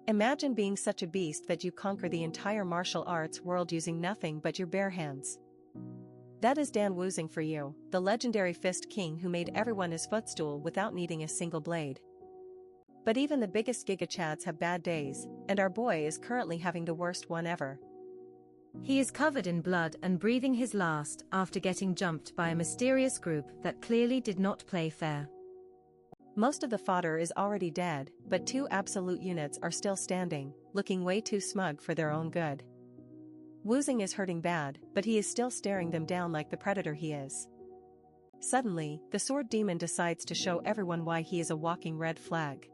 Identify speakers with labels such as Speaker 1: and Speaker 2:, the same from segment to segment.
Speaker 1: Imagine being such a beast that you conquer the entire martial arts world using nothing but your bare hands. That is Dan Wuzing for you, the legendary Fist King who made everyone his footstool without needing a single blade. But even the biggest gigachads have bad days, and our boy is currently having the worst one ever.
Speaker 2: He is covered in blood and breathing his last after getting jumped by a mysterious group that clearly did not play fair.
Speaker 1: Most of the fodder is already dead, but 2 absolute units are still standing, looking way too smug for their own good. Wuzing is hurting bad, but he is still staring them down like the predator he is. Suddenly, the sword demon decides to show everyone why he is a walking red flag.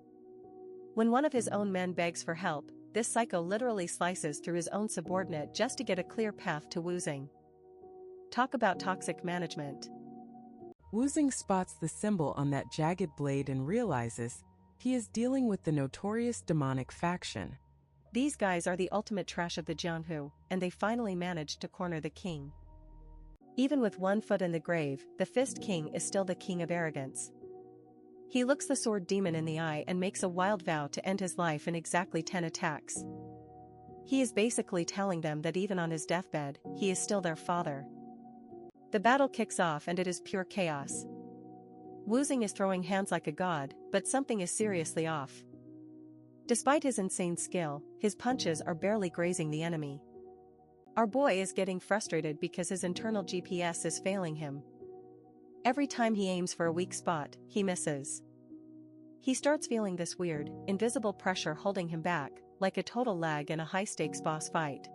Speaker 1: When one of his own men begs for help, this psycho literally slices through his own subordinate just to get a clear path to Wuzing. Talk about toxic management.
Speaker 3: Wuzing spots the symbol on that jagged blade and realizes he is dealing with the notorious demonic faction.
Speaker 1: These guys are the ultimate trash of the Jianghu, and they finally managed to corner the king. Even with 1 foot in the grave, the Fist King is still the king of arrogance. He looks the sword demon in the eye and makes a wild vow to end his life in exactly 10 attacks. He is basically telling them that even on his deathbed, he is still their father. The battle kicks off and it is pure chaos. Wuzing is throwing hands like a god, but something is seriously off. Despite his insane skill, his punches are barely grazing the enemy. Our boy is getting frustrated because his internal GPS is failing him. Every time he aims for a weak spot, he misses. He starts feeling this weird, invisible pressure holding him back, like a total lag in a high-stakes boss fight.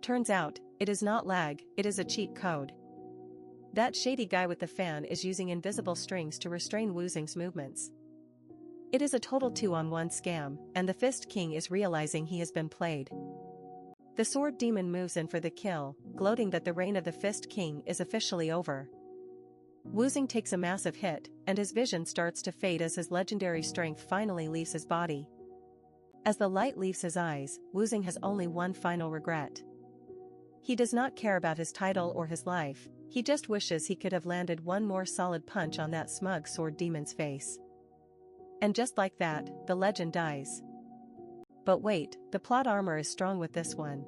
Speaker 1: Turns out, it is not lag, it is a cheat code. That shady guy with the fan is using invisible strings to restrain Wuzing's movements. It is a total 2-on-1 scam, and the Fist King is realizing he has been played. The sword demon moves in for the kill, gloating that the reign of the Fist King is officially over. Wuzing takes a massive hit, and his vision starts to fade as his legendary strength finally leaves his body. As the light leaves his eyes, Wuzing has only one final regret. He does not care about his title or his life, he just wishes he could have landed one more solid punch on that smug sword demon's face. And just like that, the legend dies. But wait, the plot armor is strong with this one.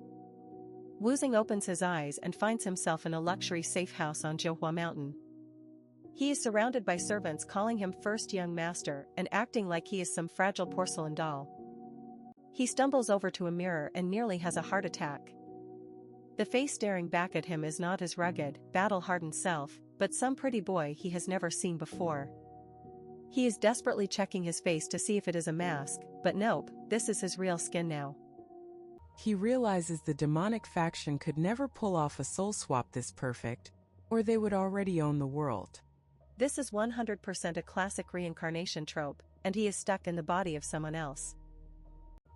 Speaker 1: Wuzing opens his eyes and finds himself in a luxury safe house on Zhohua Mountain. He is surrounded by servants calling him first young master and acting like he is some fragile porcelain doll. He stumbles over to a mirror and nearly has a heart attack. The face staring back at him is not his rugged, battle-hardened self, but some pretty boy he has never seen before. He is desperately checking his face to see if it is a mask, but nope, this is his real skin now.
Speaker 3: He realizes the demonic faction could never pull off a soul swap this perfect, or they would already own the world.
Speaker 1: This is 100% a classic reincarnation trope, and he is stuck in the body of someone else.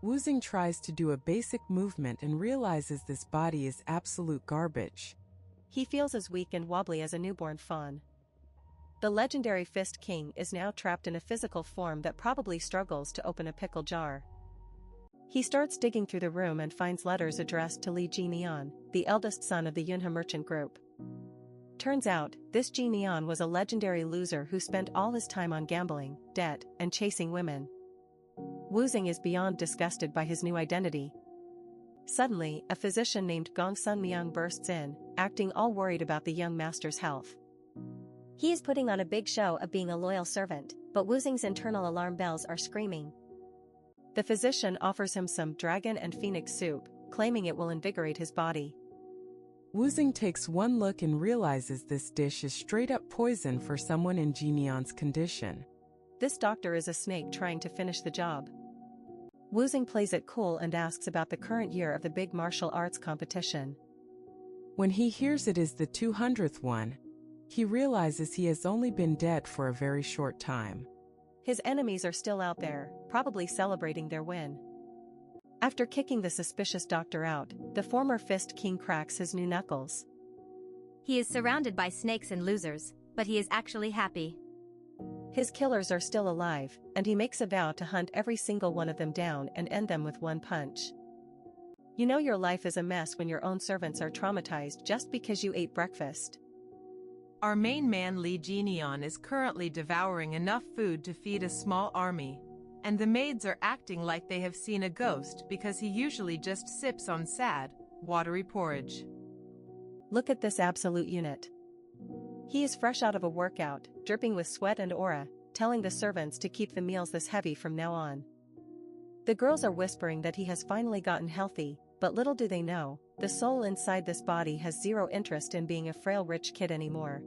Speaker 3: Wuzing tries to do a basic movement and realizes this body is absolute garbage.
Speaker 1: He feels as weak and wobbly as a newborn fawn. The legendary Fist King is now trapped in a physical form that probably struggles to open a pickle jar. He starts digging through the room and finds letters addressed to Li Jineon, the eldest son of the Yunhe merchant group. Turns out, this Jineon was a legendary loser who spent all his time on gambling, debt, and chasing women. Wuzing is beyond disgusted by his new identity. Suddenly, a physician named Gong Sun Miang bursts in, acting all worried about the young master's health.
Speaker 4: He is putting on a big show of being a loyal servant, but Wuzing's internal alarm bells are screaming.
Speaker 1: The physician offers him some dragon and phoenix soup, claiming it will invigorate his body.
Speaker 3: Wuzing takes one look and realizes this dish is straight up poison for someone in Jineon's condition.
Speaker 1: This doctor is a snake trying to finish the job. Wuzing plays it cool and asks about the current year of the big martial arts competition.
Speaker 3: When he hears it is the 200th one, he realizes he has only been dead for a very short time.
Speaker 1: His enemies are still out there, probably celebrating their win. After kicking the suspicious doctor out, the former Fist King cracks his new knuckles.
Speaker 2: He is surrounded by snakes and losers, but he is actually happy.
Speaker 1: His killers are still alive, and he makes a vow to hunt every single one of them down and end them with one punch. You know your life is a mess when your own servants are traumatized just because you ate breakfast.
Speaker 5: Our main man Li Jineon is currently devouring enough food to feed a small army.
Speaker 3: And the maids are acting like they have seen a ghost because he usually just sips on sad, watery porridge.
Speaker 1: Look at this absolute unit. He is fresh out of a workout, dripping with sweat and aura, telling the servants to keep the meals this heavy from now on. The girls are whispering that he has finally gotten healthy, but little do they know, the soul inside this body has zero interest in being a frail rich kid anymore.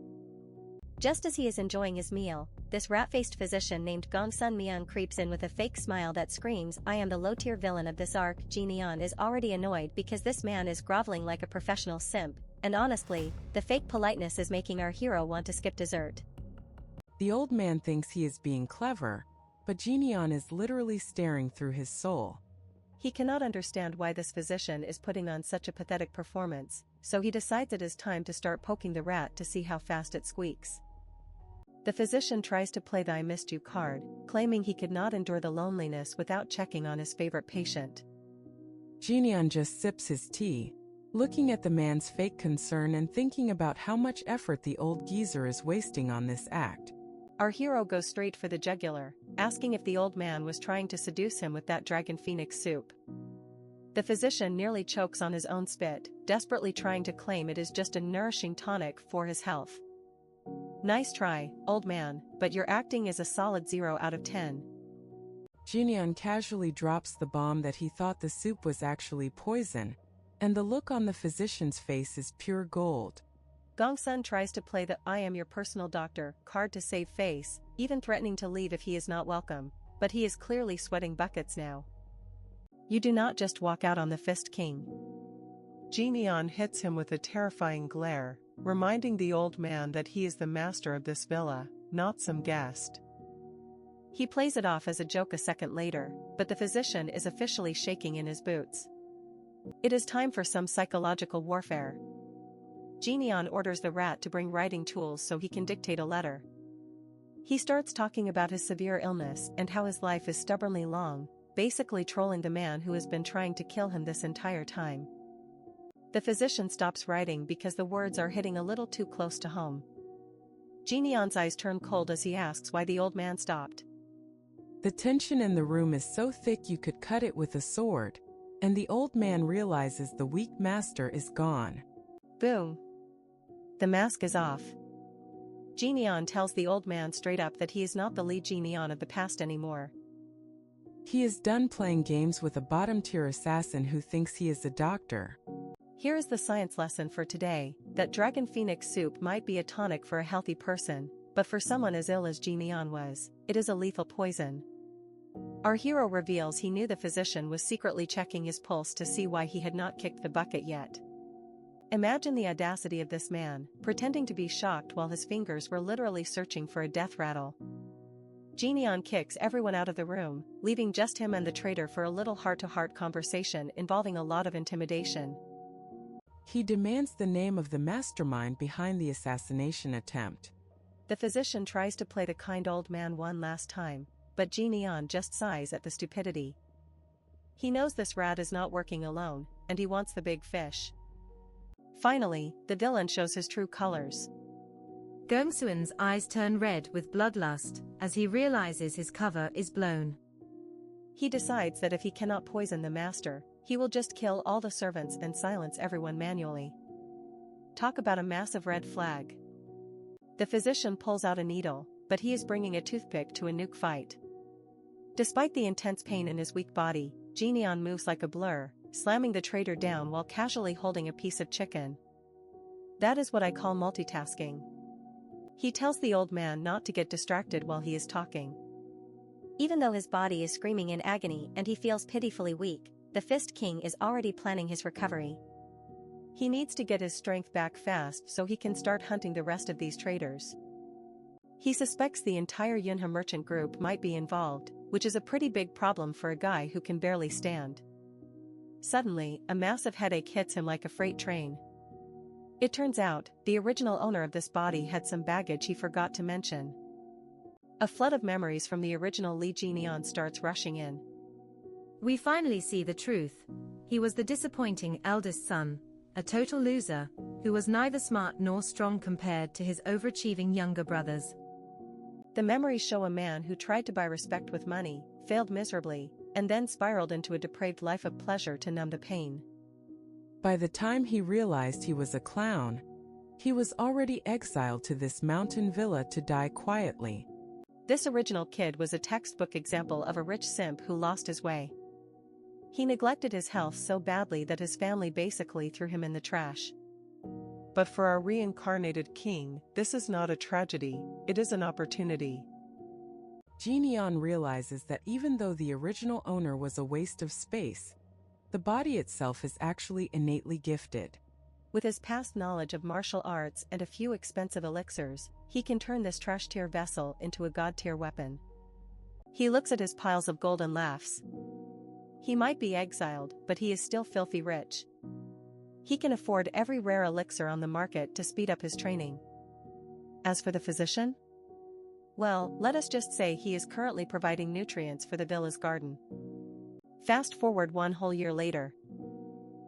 Speaker 4: Just as he is enjoying his meal, this rat-faced physician named Gongsun Mian creeps in with a fake smile that screams, "I am the low-tier villain of this arc." Jinian is already annoyed because this man is groveling like a professional simp, and honestly, the fake politeness is making our hero want to skip dessert.
Speaker 3: The old man thinks he is being clever, but Jinian is literally staring through his soul.
Speaker 1: He cannot understand why this physician is putting on such a pathetic performance, so he decides it is time to start poking the rat to see how fast it squeaks. The physician tries to play the "I missed you" card, claiming he could not endure the loneliness without checking on his favorite patient.
Speaker 3: Jinian just sips his tea, looking at the man's fake concern and thinking about how much effort the old geezer is wasting on this act.
Speaker 1: Our hero goes straight for the jugular, asking if the old man was trying to seduce him with that dragon phoenix soup. The physician nearly chokes on his own spit, desperately trying to claim it is just a nourishing tonic for his health. Nice try, old man, but your acting is a solid 0 out of 10.
Speaker 3: Jinian casually drops the bomb that he thought the soup was actually poison, and the look on the physician's face is pure gold.
Speaker 1: Gongsun tries to play the "I am your personal doctor" card to save face, even threatening to leave if he is not welcome, but he is clearly sweating buckets now. You do not just walk out on the Fist King. Jinian hits him with a terrifying glare, reminding the old man that he is the master of this villa, not some guest. He plays it off as a joke a second later, but the physician is officially shaking in his boots. It is time for some psychological warfare. Jinian orders the rat to bring writing tools so he can dictate a letter. He starts talking about his severe illness and how his life is stubbornly long, basically trolling the man who has been trying to kill him this entire time. The physician stops writing because the words are hitting a little too close to home. Jinian's eyes turn cold as he asks why the old man stopped.
Speaker 3: The tension in the room is so thick you could cut it with a sword, and the old man realizes the weak master is gone.
Speaker 1: Boom. The mask is off. Jinian tells the old man straight up that he is not the Li Jinian of the past anymore.
Speaker 3: He is done playing games with a bottom-tier assassin who thinks he is a doctor.
Speaker 1: Here is the science lesson for today, that dragon phoenix soup might be a tonic for a healthy person, but for someone as ill as Jinian was, it is a lethal poison. Our hero reveals he knew the physician was secretly checking his pulse to see why he had not kicked the bucket yet. Imagine the audacity of this man, pretending to be shocked while his fingers were literally searching for a death rattle. Jinian kicks everyone out of the room, leaving just him and the traitor for a little heart-to-heart conversation involving a lot of intimidation.
Speaker 3: He demands the name of the mastermind behind the assassination attempt.
Speaker 1: The physician tries to play the kind old man one last time, but Jinian just sighs at the stupidity. He knows this rat is not working alone, and he wants the big fish. Finally, the villain shows his true colors.
Speaker 2: Gongsun's eyes turn red with bloodlust as he realizes his cover is blown.
Speaker 1: He decides that if he cannot poison the master, he will just kill all the servants and silence everyone manually. Talk about a massive red flag. The physician pulls out a needle, but he is bringing a toothpick to a nuke fight. Despite the intense pain in his weak body, Jinian moves like a blur, slamming the traitor down while casually holding a piece of chicken. That is what I call multitasking. He tells the old man not to get distracted while he is talking.
Speaker 4: Even though his body is screaming in agony and he feels pitifully weak, the Fist King is already planning his recovery.
Speaker 1: He needs to get his strength back fast so he can start hunting the rest of these traitors. He suspects the entire Yunhe merchant group might be involved, which is a pretty big problem for a guy who can barely stand. Suddenly, a massive headache hits him like a freight train. It turns out, the original owner of this body had some baggage he forgot to mention. A flood of memories from the original Li Jinian starts rushing in.
Speaker 2: We finally see the truth. He was the disappointing eldest son, a total loser, who was neither smart nor strong compared to his overachieving younger brothers.
Speaker 1: The memories show a man who tried to buy respect with money, failed miserably, and then spiraled into a depraved life of pleasure to numb the pain.
Speaker 3: By the time he realized he was a clown, he was already exiled to this mountain villa to die quietly.
Speaker 1: This original kid was a textbook example of a rich simp who lost his way. He neglected his health so badly that his family basically threw him in the trash.
Speaker 5: But for our reincarnated king, this is not a tragedy, it is an opportunity.
Speaker 3: Genion realizes that even though the original owner was a waste of space, the body itself is actually innately gifted.
Speaker 1: With his past knowledge of martial arts and a few expensive elixirs, he can turn this trash-tier vessel into a god-tier weapon. He looks at his piles of gold and laughs. He might be exiled, but he is still filthy rich. He can afford every rare elixir on the market to speed up his training. As for the physician? Well, let us just say he is currently providing nutrients for the villa's garden. Fast forward one whole year later.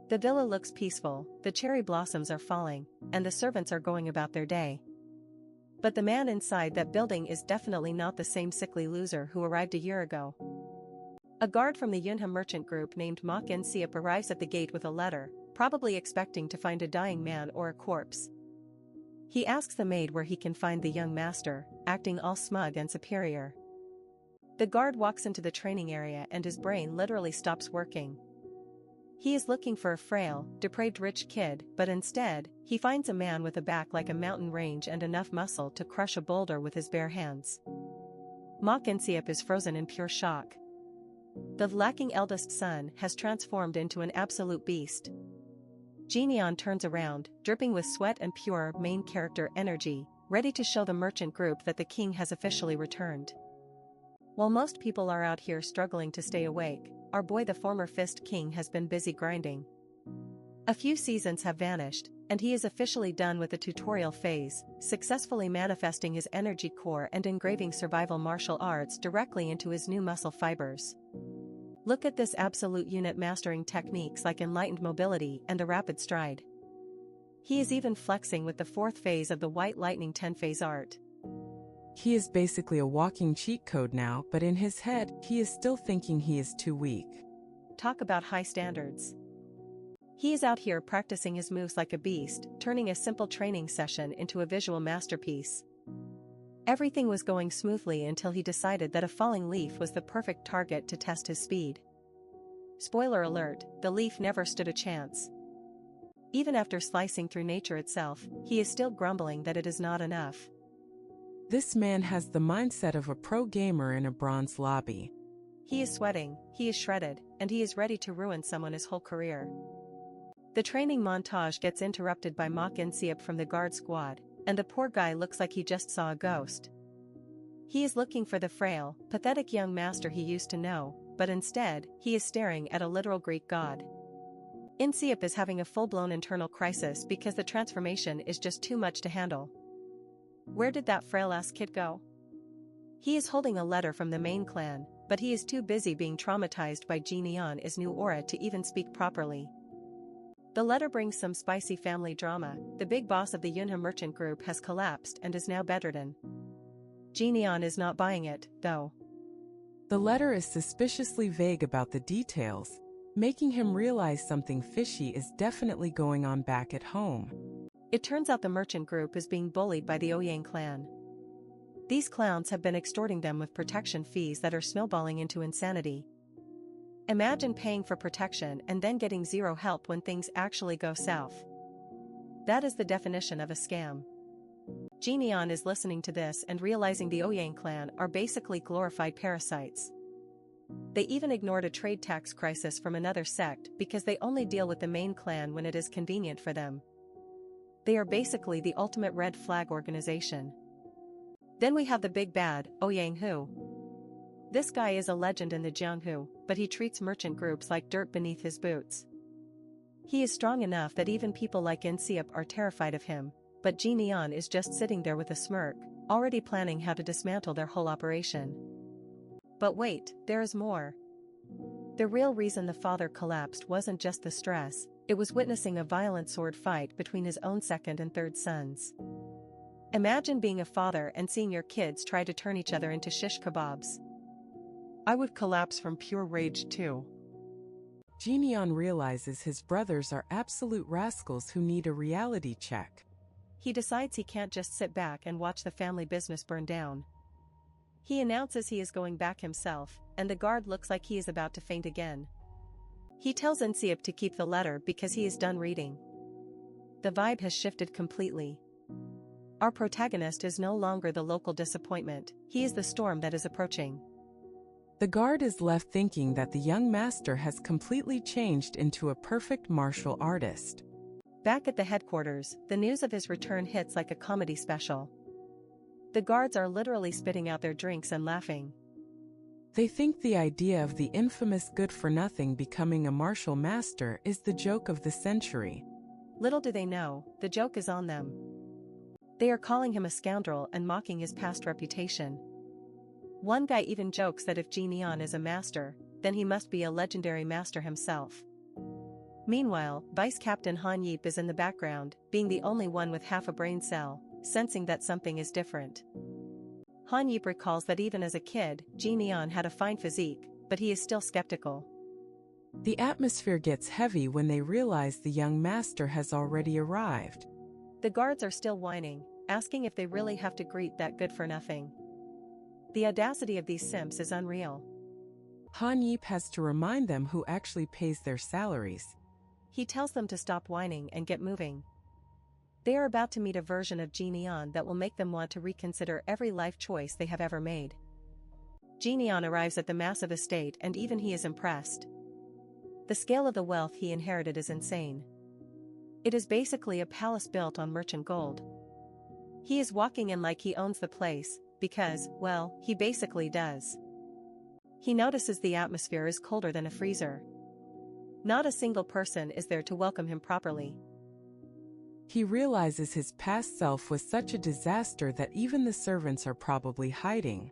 Speaker 1: The villa looks peaceful, the cherry blossoms are falling, and the servants are going about their day. But the man inside that building is definitely not the same sickly loser who arrived a year ago. A guard from the Yunha merchant group named Mok Siap arrives at the gate with a letter, probably expecting to find a dying man or a corpse. He asks the maid where he can find the young master, acting all smug and superior. The guard walks into the training area and his brain literally stops working. He is looking for a frail, depraved rich kid, but instead, he finds a man with a back like a mountain range and enough muscle to crush a boulder with his bare hands. Mok Siap is frozen in pure shock. The lacking eldest son has transformed into an absolute beast. Genion turns around, dripping with sweat and pure main character energy, ready to show the merchant group that the king has officially returned. While most people are out here struggling to stay awake, our boy the former Fist King has been busy grinding. A few seasons have vanished, and he is officially done with the tutorial phase, successfully manifesting his energy core and engraving survival martial arts directly into his new muscle fibers. Look at this absolute unit mastering techniques like enlightened mobility and a rapid stride. He is even flexing with the fourth phase of the White Lightning 10-phase art.
Speaker 3: He is basically a walking cheat code now, but in his head, he is still thinking he is too weak.
Speaker 1: Talk about high standards. He is out here practicing his moves like a beast, turning a simple training session into a visual masterpiece. Everything was going smoothly until he decided that a falling leaf was the perfect target to test his speed. Spoiler alert, the leaf never stood a chance. Even after slicing through nature itself, he is still grumbling that it is not enough.
Speaker 3: This man has the mindset of a pro gamer in a bronze lobby.
Speaker 1: He is sweating, he is shredded, and he is ready to ruin someone his whole career. The training montage gets interrupted by Mok Siap from the guard squad, and the poor guy looks like he just saw a ghost. He is looking for the frail, pathetic young master he used to know, but instead, he is staring at a literal Greek god. Siap is having a full-blown internal crisis because the transformation is just too much to handle. Where did that frail-ass kid go? He is holding a letter from the main clan, but he is too busy being traumatized by Genion new aura to even speak properly. The letter brings some spicy family drama. The big boss of the Yunha merchant group has collapsed and is now bedridden. Genion is not buying it, though.
Speaker 3: The letter is suspiciously vague about the details, making him realize something fishy is definitely going on back at home.
Speaker 1: It turns out the merchant group is being bullied by the Ouyang clan. These clowns have been extorting them with protection fees that are snowballing into insanity. Imagine paying for protection and then getting zero help when things actually go south. That is the definition of a scam. Genion is listening to this and realizing the Ouyang clan are basically glorified parasites. They even ignored a trade tax crisis from another sect because they only deal with the main clan when it is convenient for them. They are basically the ultimate red flag organization. Then we have the big bad, Ouyang Hu. This guy is a legend in the Jianghu, but he treats merchant groups like dirt beneath his boots. He is strong enough that even people like Siap are terrified of him, but Genion is just sitting there with a smirk, already planning how to dismantle their whole operation. But wait, there is more. The real reason the father collapsed wasn't just the stress, it was witnessing a violent sword fight between his own second and third sons. Imagine being a father and seeing your kids try to turn each other into shish kebabs.
Speaker 5: I would collapse from pure rage too.
Speaker 3: Genion realizes his brothers are absolute rascals who need a reality check.
Speaker 1: He decides he can't just sit back and watch the family business burn down. He announces he is going back himself, and the guard looks like he is about to faint again. He tells Inseop to keep the letter because he is done reading. The vibe has shifted completely. Our protagonist is no longer the local disappointment, he is the storm that is approaching.
Speaker 3: The guard is left thinking that the young master has completely changed into a perfect martial artist.
Speaker 1: Back at the headquarters, the news of his return hits like a comedy special. The guards are literally spitting out their drinks and laughing.
Speaker 3: They think the idea of the infamous good-for-nothing becoming a martial master is the joke of the century.
Speaker 1: Little do they know, the joke is on them. They are calling him a scoundrel and mocking his past reputation. One guy even jokes that if Genion is a master, then he must be a legendary master himself. Meanwhile, Vice Captain Han Yeep is in the background, being the only one with half a brain cell, sensing that something is different. Han Yeep recalls that even as a kid, Genion had a fine physique, but he is still skeptical.
Speaker 3: The atmosphere gets heavy when they realize the young master has already arrived.
Speaker 1: The guards are still whining, asking if they really have to greet that good-for-nothing. The audacity of these simps is unreal.
Speaker 3: Han Yeep has to remind them who actually pays their salaries.
Speaker 1: He tells them to stop whining and get moving. They are about to meet a version of Genion that will make them want to reconsider every life choice they have ever made. Genion arrives at the massive estate and even he is impressed. The scale of the wealth he inherited is insane. It is basically a palace built on merchant gold. He is walking in like he owns the place, because, well, he basically does. He notices the atmosphere is colder than a freezer. Not a single person is there to welcome him properly.
Speaker 3: He realizes his past self was such a disaster that even the servants are probably hiding.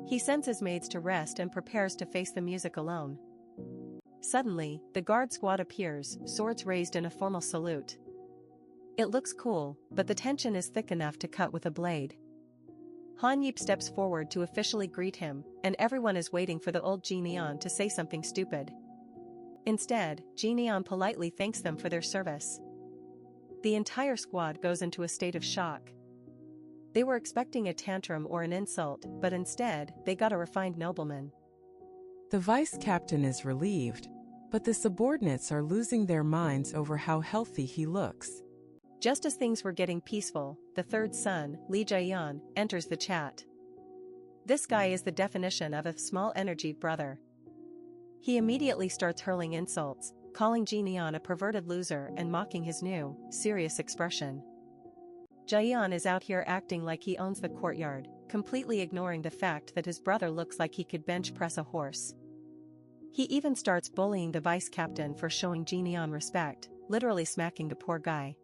Speaker 1: He sends his maids to rest and prepares to face the music alone. Suddenly, the guard squad appears, swords raised in a formal salute. It looks cool, but the tension is thick enough to cut with a blade. Han Yeep steps forward to officially greet him, and everyone is waiting for the old Genion to say something stupid. Instead, Genion politely thanks them for their service. The entire squad goes into a state of shock. They were expecting a tantrum or an insult, but instead, they got a refined nobleman.
Speaker 3: The vice captain is relieved, but the subordinates are losing their minds over how healthy he looks.
Speaker 1: Just as things were getting peaceful, the third son, Li Jian, enters the chat. This guy is the definition of a small-energied brother. He immediately starts hurling insults, calling Genion a perverted loser and mocking his new, serious expression. Jian is out here acting like he owns the courtyard, completely ignoring the fact that his brother looks like he could bench press a horse. He even starts bullying the vice captain for showing Genion respect, literally smacking the poor guy.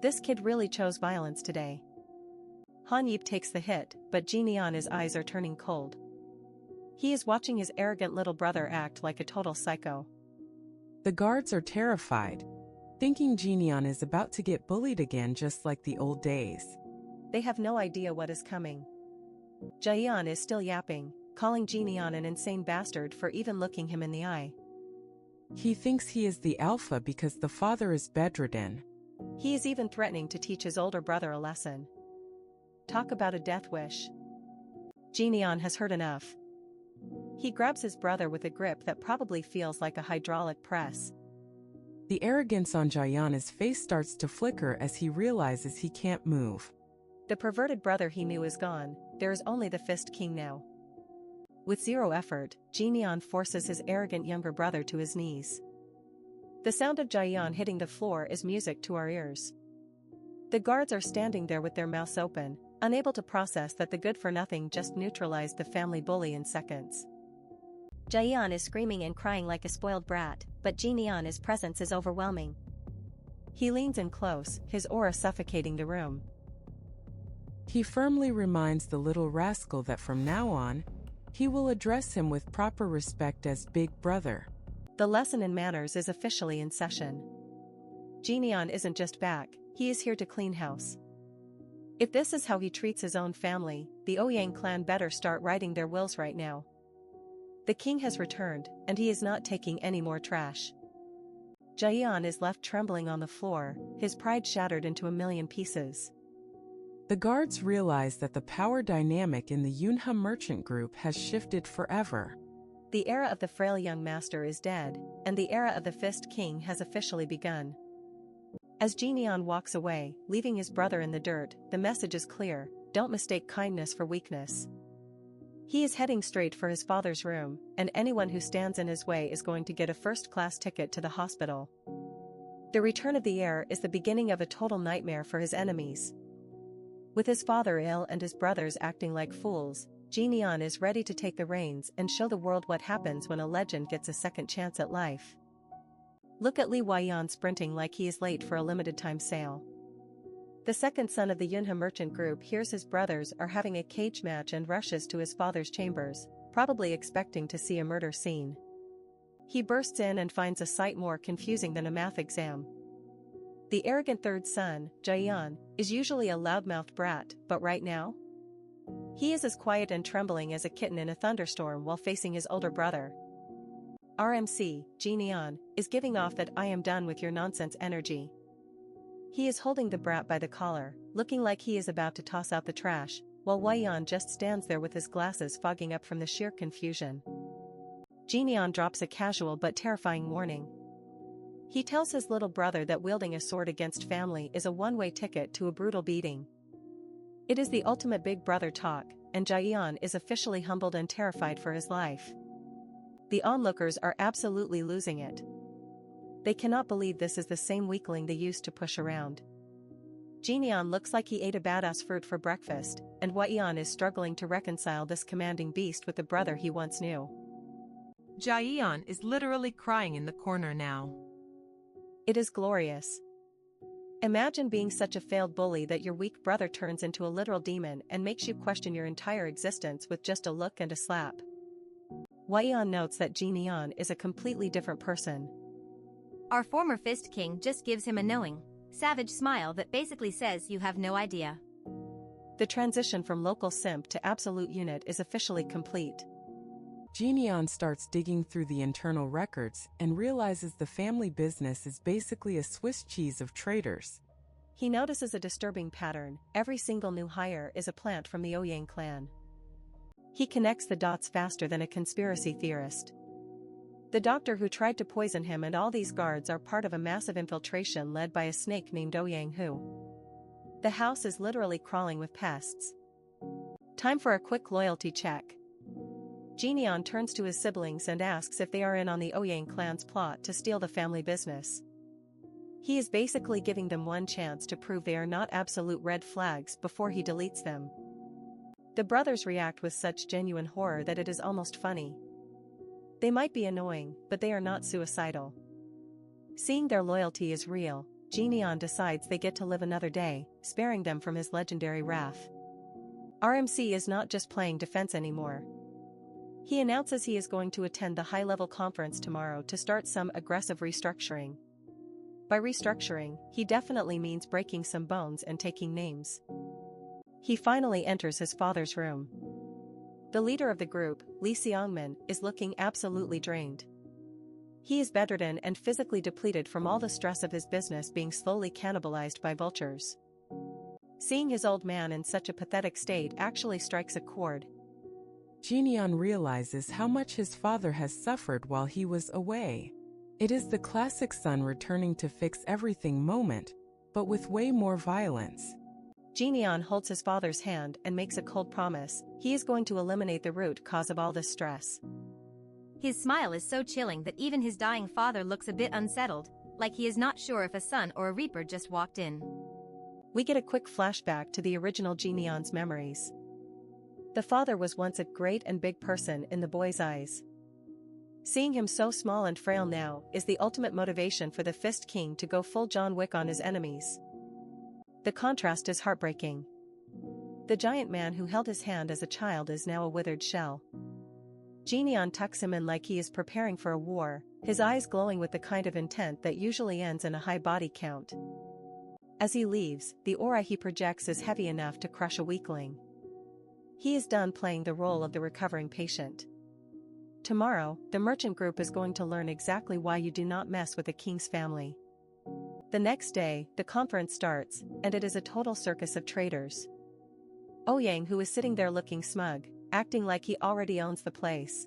Speaker 1: This kid really chose violence today. Han Yeep takes the hit, but Genion's eyes are turning cold. He is watching his arrogant little brother act like a total psycho.
Speaker 3: The guards are terrified, thinking Genion is about to get bullied again just like the old days.
Speaker 1: They have no idea what is coming. Jian is still yapping, calling Genion an insane bastard for even looking him in the eye.
Speaker 3: He thinks he is the alpha because the father is bedridden.
Speaker 1: He is even threatening to teach his older brother a lesson. Talk about a death wish. Genion has heard enough. He grabs his brother with a grip that probably feels like a hydraulic press.
Speaker 3: The arrogance on Jian's face starts to flicker as he realizes he can't move.
Speaker 1: The perverted brother he knew is gone, there is only the Fist King now. With zero effort, Genion forces his arrogant younger brother to his knees. The sound of Jian hitting the floor is music to our ears. The guards are standing there with their mouths open, unable to process that the good-for-nothing just neutralized the family bully in seconds.
Speaker 4: Jian is screaming and crying like a spoiled brat, but Genian's presence is overwhelming.
Speaker 1: He leans in close, his aura suffocating the room.
Speaker 3: He firmly reminds the little rascal that from now on, he will address him with proper respect as big brother.
Speaker 1: The lesson in manners is officially in session. Genion isn't just back, he is here to clean house. If this is how he treats his own family, the Ouyang clan better start writing their wills right now. The king has returned, and he is not taking any more trash. Jaeyeon is left trembling on the floor, his pride shattered into a million pieces.
Speaker 3: The guards realize that the power dynamic in the Yunha merchant group has shifted forever.
Speaker 1: The era of the frail young master is dead, and the era of the Fist King has officially begun. As Jineon walks away, leaving his brother in the dirt, the message is clear: don't mistake kindness for weakness. He is heading straight for his father's room, and anyone who stands in his way is going to get a first-class ticket to the hospital. The return of the heir is the beginning of a total nightmare for his enemies. With his father ill and his brothers acting like fools, Jineon is ready to take the reins and show the world what happens when a legend gets a second chance at life. Look at Lee Hwayeon sprinting like he is late for a limited-time sale. The second son of the Yunha merchant group hears his brothers are having a cage match and rushes to his father's chambers, probably expecting to see a murder scene. He bursts in and finds a sight more confusing than a math exam. The arrogant third son, Jaeyeon, is usually a loudmouthed brat, but right now? He is as quiet and trembling as a kitten in a thunderstorm while facing his older brother. RMC, Jineon, is giving off that "I am done with your nonsense" energy. He is holding the brat by the collar, looking like he is about to toss out the trash, while Hwayeon just stands there with his glasses fogging up from the sheer confusion. Jineon drops a casual but terrifying warning. He tells his little brother that wielding a sword against family is a one-way ticket to a brutal beating. It is the ultimate big brother talk, and Jaeyeon is officially humbled and terrified for his life. The onlookers are absolutely losing it. They cannot believe this is the same weakling they used to push around. Jineon looks like he ate a badass fruit for breakfast, and Hwayeon is struggling to reconcile this commanding beast with the brother he once knew.
Speaker 3: Jaeyeon is literally crying in the corner now.
Speaker 1: It is glorious. Imagine being such a failed bully that your weak brother turns into a literal demon and makes you question your entire existence with just a look and a slap. Hwayeon notes that Jineon is a completely different person.
Speaker 2: Our former Fist King just gives him a knowing, savage smile that basically says you have no idea.
Speaker 1: The transition from local simp to absolute unit is officially complete.
Speaker 3: Jineon starts digging through the internal records and realizes the family business is basically a Swiss cheese of traitors.
Speaker 1: He notices a disturbing pattern: every single new hire is a plant from the Oyang clan. He connects the dots faster than a conspiracy theorist. The doctor who tried to poison him and all these guards are part of a massive infiltration led by a snake named Oyang Hu. The house is literally crawling with pests. Time for a quick loyalty check. Jineon turns to his siblings and asks if they are in on the Oyang clan's plot to steal the family business. He is basically giving them one chance to prove they are not absolute red flags before he deletes them. The brothers react with such genuine horror that it is almost funny. They might be annoying, but they are not suicidal. Seeing their loyalty is real, Jineon decides they get to live another day, sparing them from his legendary wrath. RMC is not just playing defense anymore. He announces he is going to attend the high-level conference tomorrow to start some aggressive restructuring. By restructuring, he definitely means breaking some bones and taking names. He finally enters his father's room. The leader of the group, Lee Seongmin, is looking absolutely drained. He is bedridden and physically depleted from all the stress of his business being slowly cannibalized by vultures. Seeing his old man in such a pathetic state actually strikes a chord.
Speaker 3: Jineon realizes how much his father has suffered while he was away. It is the classic son returning to fix everything moment, but with way more violence.
Speaker 1: Jineon holds his father's hand and makes a cold promise: he is going to eliminate the root cause of all this stress.
Speaker 2: His smile is so chilling that even his dying father looks a bit unsettled, like he is not sure if a son or a reaper just walked in.
Speaker 1: We get a quick flashback to the original Jineon's memories. The father was once a great and big person in the boy's eyes. Seeing him so small and frail now is the ultimate motivation for the Fist King to go full John Wick on his enemies. The contrast is heartbreaking. The giant man who held his hand as a child is now a withered shell. Jineon tucks him in like he is preparing for a war, his eyes glowing with the kind of intent that usually ends in a high body count. As he leaves, the aura he projects is heavy enough to crush a weakling. He is done playing the role of the recovering patient. Tomorrow, the merchant group is going to learn exactly why you do not mess with the king's family. The next day, the conference starts, and it is a total circus of traitors. Ouyang, who is sitting there looking smug, acting like he already owns the place.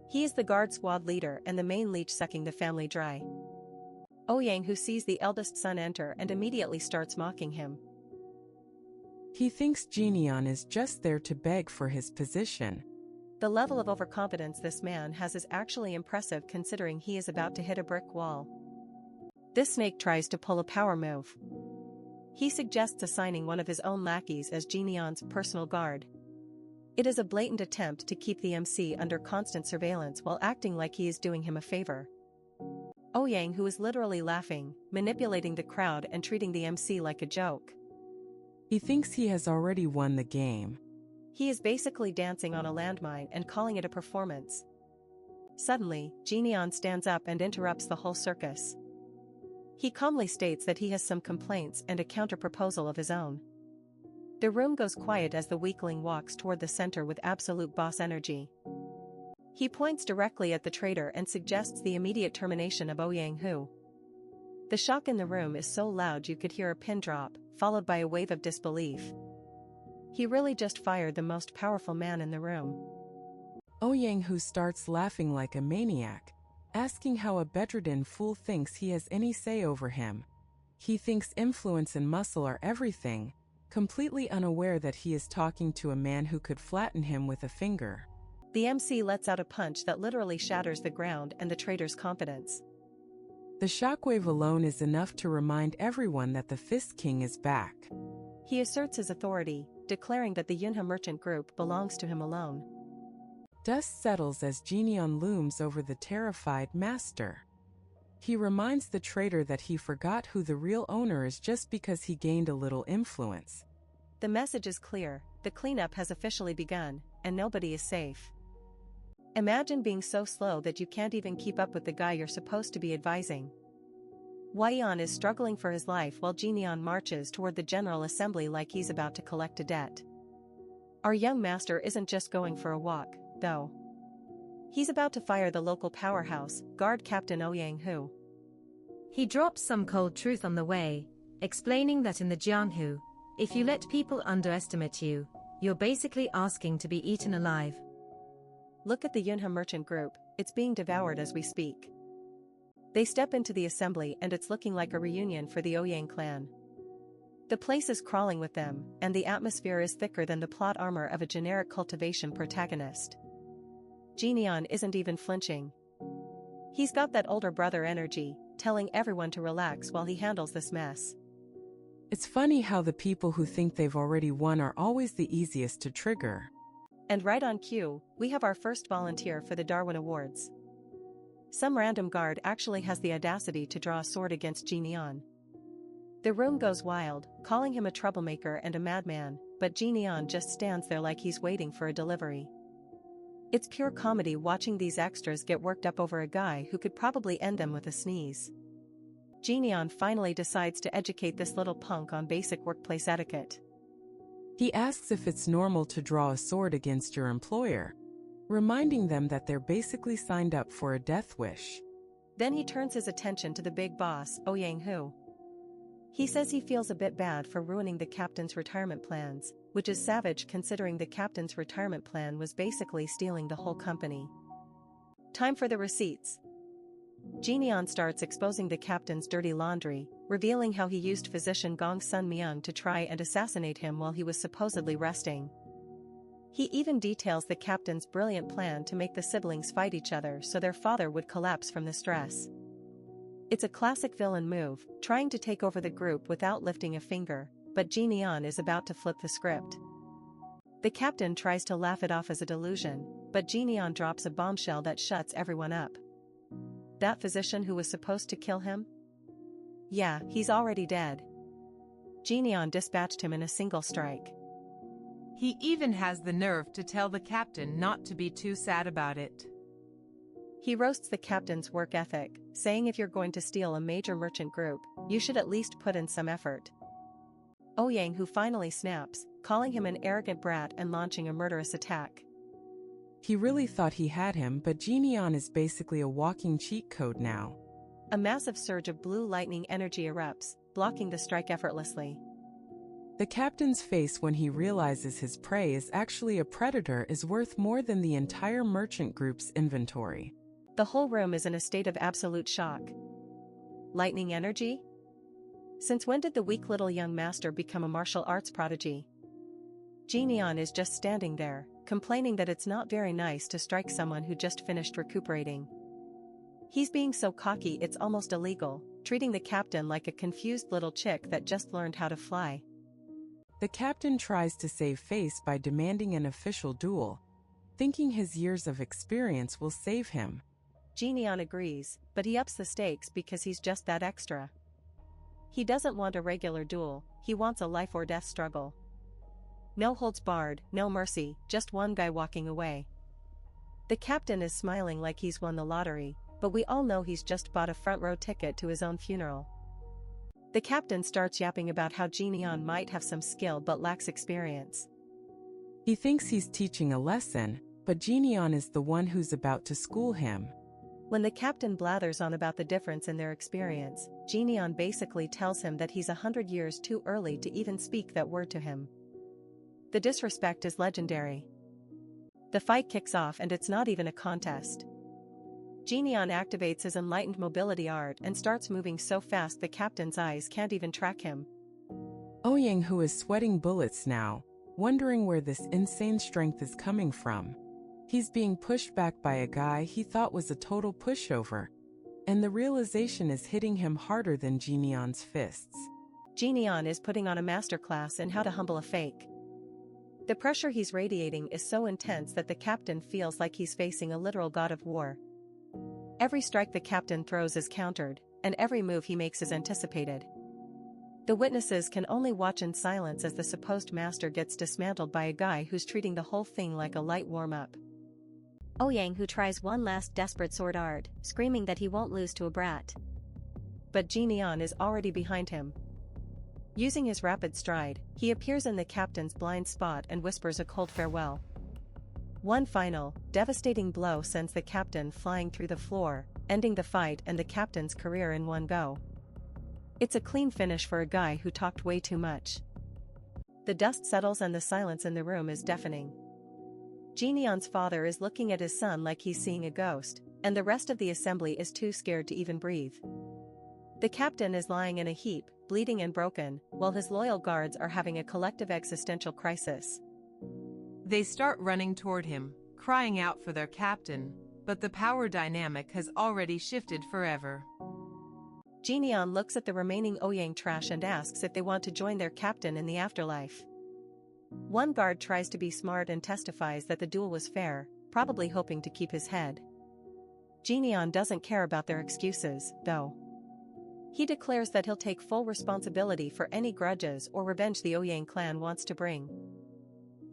Speaker 1: He is the guard squad leader and the main leech sucking the family dry. Ouyang, who sees the eldest son enter and immediately starts mocking him.
Speaker 3: He thinks Genion is just there to beg for his position.
Speaker 1: The level of overconfidence this man has is actually impressive considering he is about to hit a brick wall. This snake tries to pull a power move. He suggests assigning one of his own lackeys as Genion's personal guard. It is a blatant attempt to keep the MC under constant surveillance while acting like he is doing him a favor. Ouyang, who is literally laughing, manipulating the crowd and treating the MC like a joke.
Speaker 3: He thinks he has already won the game.
Speaker 1: He is basically dancing on a landmine and calling it a performance. Suddenly, Genion stands up and interrupts the whole circus. He calmly states that he has some complaints and a counter-proposal of his own. The room goes quiet as the weakling walks toward the center with absolute boss energy. He points directly at the traitor and suggests the immediate termination of Ouyang Hu. The shock in the room is so loud you could hear a pin drop, followed by a wave of disbelief. He really just fired the most powerful man in the room.
Speaker 3: Ouyang Hu starts laughing like a maniac, asking how a bedridden fool thinks he has any say over him. He thinks influence and muscle are everything, completely unaware that he is talking to a man who could flatten him with a finger.
Speaker 1: The MC lets out a punch that literally shatters the ground and the traitor's confidence.
Speaker 3: The shockwave alone is enough to remind everyone that the Fist King is back.
Speaker 1: He asserts his authority, declaring that the Yunha merchant group belongs to him alone.
Speaker 3: Dust settles as Genion looms over the terrified master. He reminds the traitor that he forgot who the real owner is just because he gained a little influence.
Speaker 1: The message is clear, the cleanup has officially begun, and nobody is safe. Imagine being so slow that you can't even keep up with the guy you're supposed to be advising. Waiyan is struggling for his life while Genion marches toward the General Assembly like he's about to collect a debt. Our young master isn't just going for a walk, though. He's about to fire the local powerhouse, Guard Captain Ouyang Hu.
Speaker 2: He drops some cold truth on the way, explaining that in the Jianghu, if you let people underestimate you, you're basically asking to be eaten alive.
Speaker 1: Look at the Yunha merchant group, it's being devoured as we speak. They step into the assembly and it's looking like a reunion for the Ouyang clan. The place is crawling with them, and the atmosphere is thicker than the plot armor of a generic cultivation protagonist. Genion isn't even flinching. He's got that older brother energy, telling everyone to relax while he handles this mess.
Speaker 3: It's funny how the people who think they've already won are always the easiest to trigger.
Speaker 1: And right on cue, we have our first volunteer for the Darwin Awards. Some random guard actually has the audacity to draw a sword against Genion. The room goes wild, calling him a troublemaker and a madman, but Genion just stands there like he's waiting for a delivery. It's pure comedy watching these extras get worked up over a guy who could probably end them with a sneeze. Genion finally decides to educate this little punk on basic workplace etiquette.
Speaker 3: He asks if it's normal to draw a sword against your employer, reminding them that they're basically signed up for a death wish.
Speaker 1: Then he turns his attention to the big boss, Ouyang Hu. He says he feels a bit bad for ruining the captain's retirement plans, which is savage considering the captain's retirement plan was basically stealing the whole company. Time for the receipts. Genion starts exposing the captain's dirty laundry, revealing how he used physician Gong Sun Myung to try and assassinate him while he was supposedly resting. He even details the captain's brilliant plan to make the siblings fight each other so their father would collapse from the stress. It's a classic villain move, trying to take over the group without lifting a finger, but Genion is about to flip the script. The captain tries to laugh it off as a delusion, but Genion drops a bombshell that shuts everyone up. That physician who was supposed to kill him? Yeah, he's already dead. Genion dispatched him in a single strike.
Speaker 6: He even has the nerve to tell the captain not to be too sad about it.
Speaker 1: He roasts the captain's work ethic, saying if you're going to steal a major merchant group, you should at least put in some effort. Ouyang Hu finally snaps, calling him an arrogant brat and launching a murderous attack.
Speaker 3: He really thought he had him, but Genion is basically a walking cheat code now.
Speaker 1: A massive surge of blue lightning energy erupts, blocking the strike effortlessly.
Speaker 3: The captain's face when he realizes his prey is actually a predator is worth more than the entire merchant group's inventory.
Speaker 1: The whole room is in a state of absolute shock. Lightning energy? Since when did the weak little young master become a martial arts prodigy? Genion is just standing there, complaining that it's not very nice to strike someone who just finished recuperating. He's being so cocky it's almost illegal, treating the captain like a confused little chick that just learned how to fly.
Speaker 3: The captain tries to save face by demanding an official duel, thinking his years of experience will save him.
Speaker 1: Genion agrees, but he ups the stakes because he's just that extra. He doesn't want a regular duel, he wants a life or death struggle. No holds barred, no mercy, just one guy walking away. The captain is smiling like he's won the lottery, but we all know he's just bought a front row ticket to his own funeral. The captain starts yapping about how Genion might have some skill but lacks experience.
Speaker 3: He thinks he's teaching a lesson, but Genion is the one who's about to school him.
Speaker 1: When the captain blathers on about the difference in their experience, Genion basically tells him that he's 100 years too early to even speak that word to him. The disrespect is legendary. The fight kicks off and it's not even a contest. Genion activates his enlightened mobility art and starts moving so fast the captain's eyes can't even track him.
Speaker 3: Ouyang, who is sweating bullets now, wondering where this insane strength is coming from. He's being pushed back by a guy he thought was a total pushover, and the realization is hitting him harder than Genion's fists.
Speaker 1: Genion is putting on a masterclass in how to humble a fake. The pressure he's radiating is so intense that the captain feels like he's facing a literal god of war. Every strike the captain throws is countered, and every move he makes is anticipated. The witnesses can only watch in silence as the supposed master gets dismantled by a guy who's treating the whole thing like a light warm-up.
Speaker 4: Ouyang, who tries one last desperate sword art, screaming that he won't lose to a brat.
Speaker 1: But Genion is already behind him. Using his rapid stride, he appears in the captain's blind spot and whispers a cold farewell. One final, devastating blow sends the captain flying through the floor, ending the fight and the captain's career in one go. It's a clean finish for a guy who talked way too much. The dust settles and the silence in the room is deafening. Genion's father is looking at his son like he's seeing a ghost, and the rest of the assembly is too scared to even breathe. The captain is lying in a heap, bleeding and broken, while his loyal guards are having a collective existential crisis.
Speaker 6: They start running toward him, crying out for their captain, but the power dynamic has already shifted forever.
Speaker 1: Genion looks at the remaining Ouyang trash and asks if they want to join their captain in the afterlife. One guard tries to be smart and testifies that the duel was fair, probably hoping to keep his head. Genion doesn't care about their excuses, though. He declares that he'll take full responsibility for any grudges or revenge the Ouyang clan wants to bring.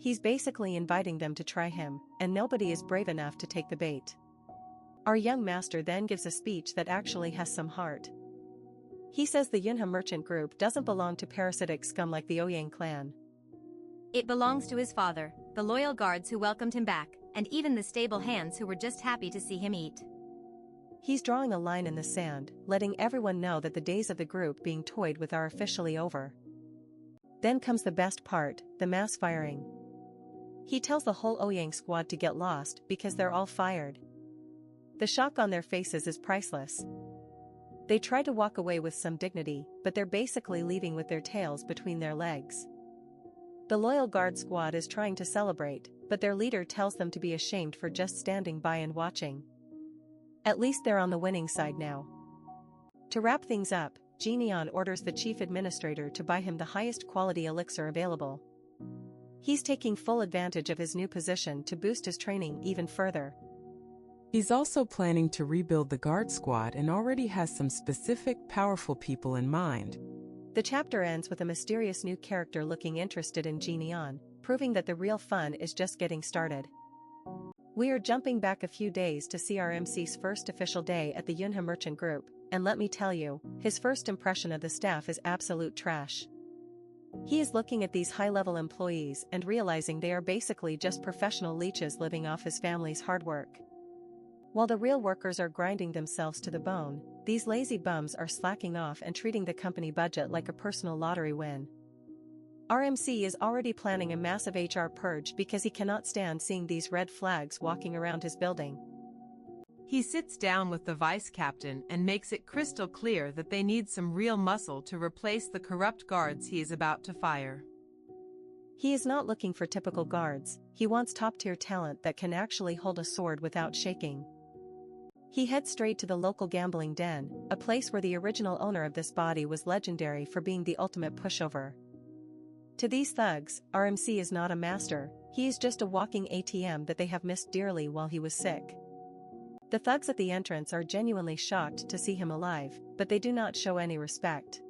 Speaker 1: He's basically inviting them to try him, and nobody is brave enough to take the bait. Our young master then gives a speech that actually has some heart. He says the Yunha merchant group doesn't belong to parasitic scum like the Ouyang clan.
Speaker 7: It belongs to his father, the loyal guards who welcomed him back, and even the stable hands who were just happy to see him eat.
Speaker 1: He's drawing a line in the sand, letting everyone know that the days of the group being toyed with are officially over. Then comes the best part, the mass firing. He tells the whole Ouyang squad to get lost because they're all fired. The shock on their faces is priceless. They try to walk away with some dignity, but they're basically leaving with their tails between their legs. The loyal guard squad is trying to celebrate, but their leader tells them to be ashamed for just standing by and watching. At least they're on the winning side now. To wrap things up, Genion orders the chief administrator to buy him the highest quality elixir available. He's taking full advantage of his new position to boost his training even further.
Speaker 3: He's also planning to rebuild the guard squad and already has some specific, powerful people in mind.
Speaker 1: The chapter ends with a mysterious new character looking interested in Genion, proving that the real fun is just getting started. We are jumping back a few days to see our MC's first official day at the Yunha Merchant Group, and let me tell you, his first impression of the staff is absolute trash. He is looking at these high-level employees and realizing they are basically just professional leeches living off his family's hard work. While the real workers are grinding themselves to the bone, these lazy bums are slacking off and treating the company budget like a personal lottery win. RMC is already planning a massive HR purge because he cannot stand seeing these red flags walking around his building.
Speaker 6: He sits down with the vice captain and makes it crystal clear that they need some real muscle to replace the corrupt guards he is about to fire.
Speaker 1: He is not looking for typical guards, he wants top-tier talent that can actually hold a sword without shaking. He heads straight to the local gambling den, a place where the original owner of this body was legendary for being the ultimate pushover. To these thugs, RMC is not a master, he is just a walking ATM that they have missed dearly while he was sick. The thugs at the entrance are genuinely shocked to see him alive, but they do not show any respect.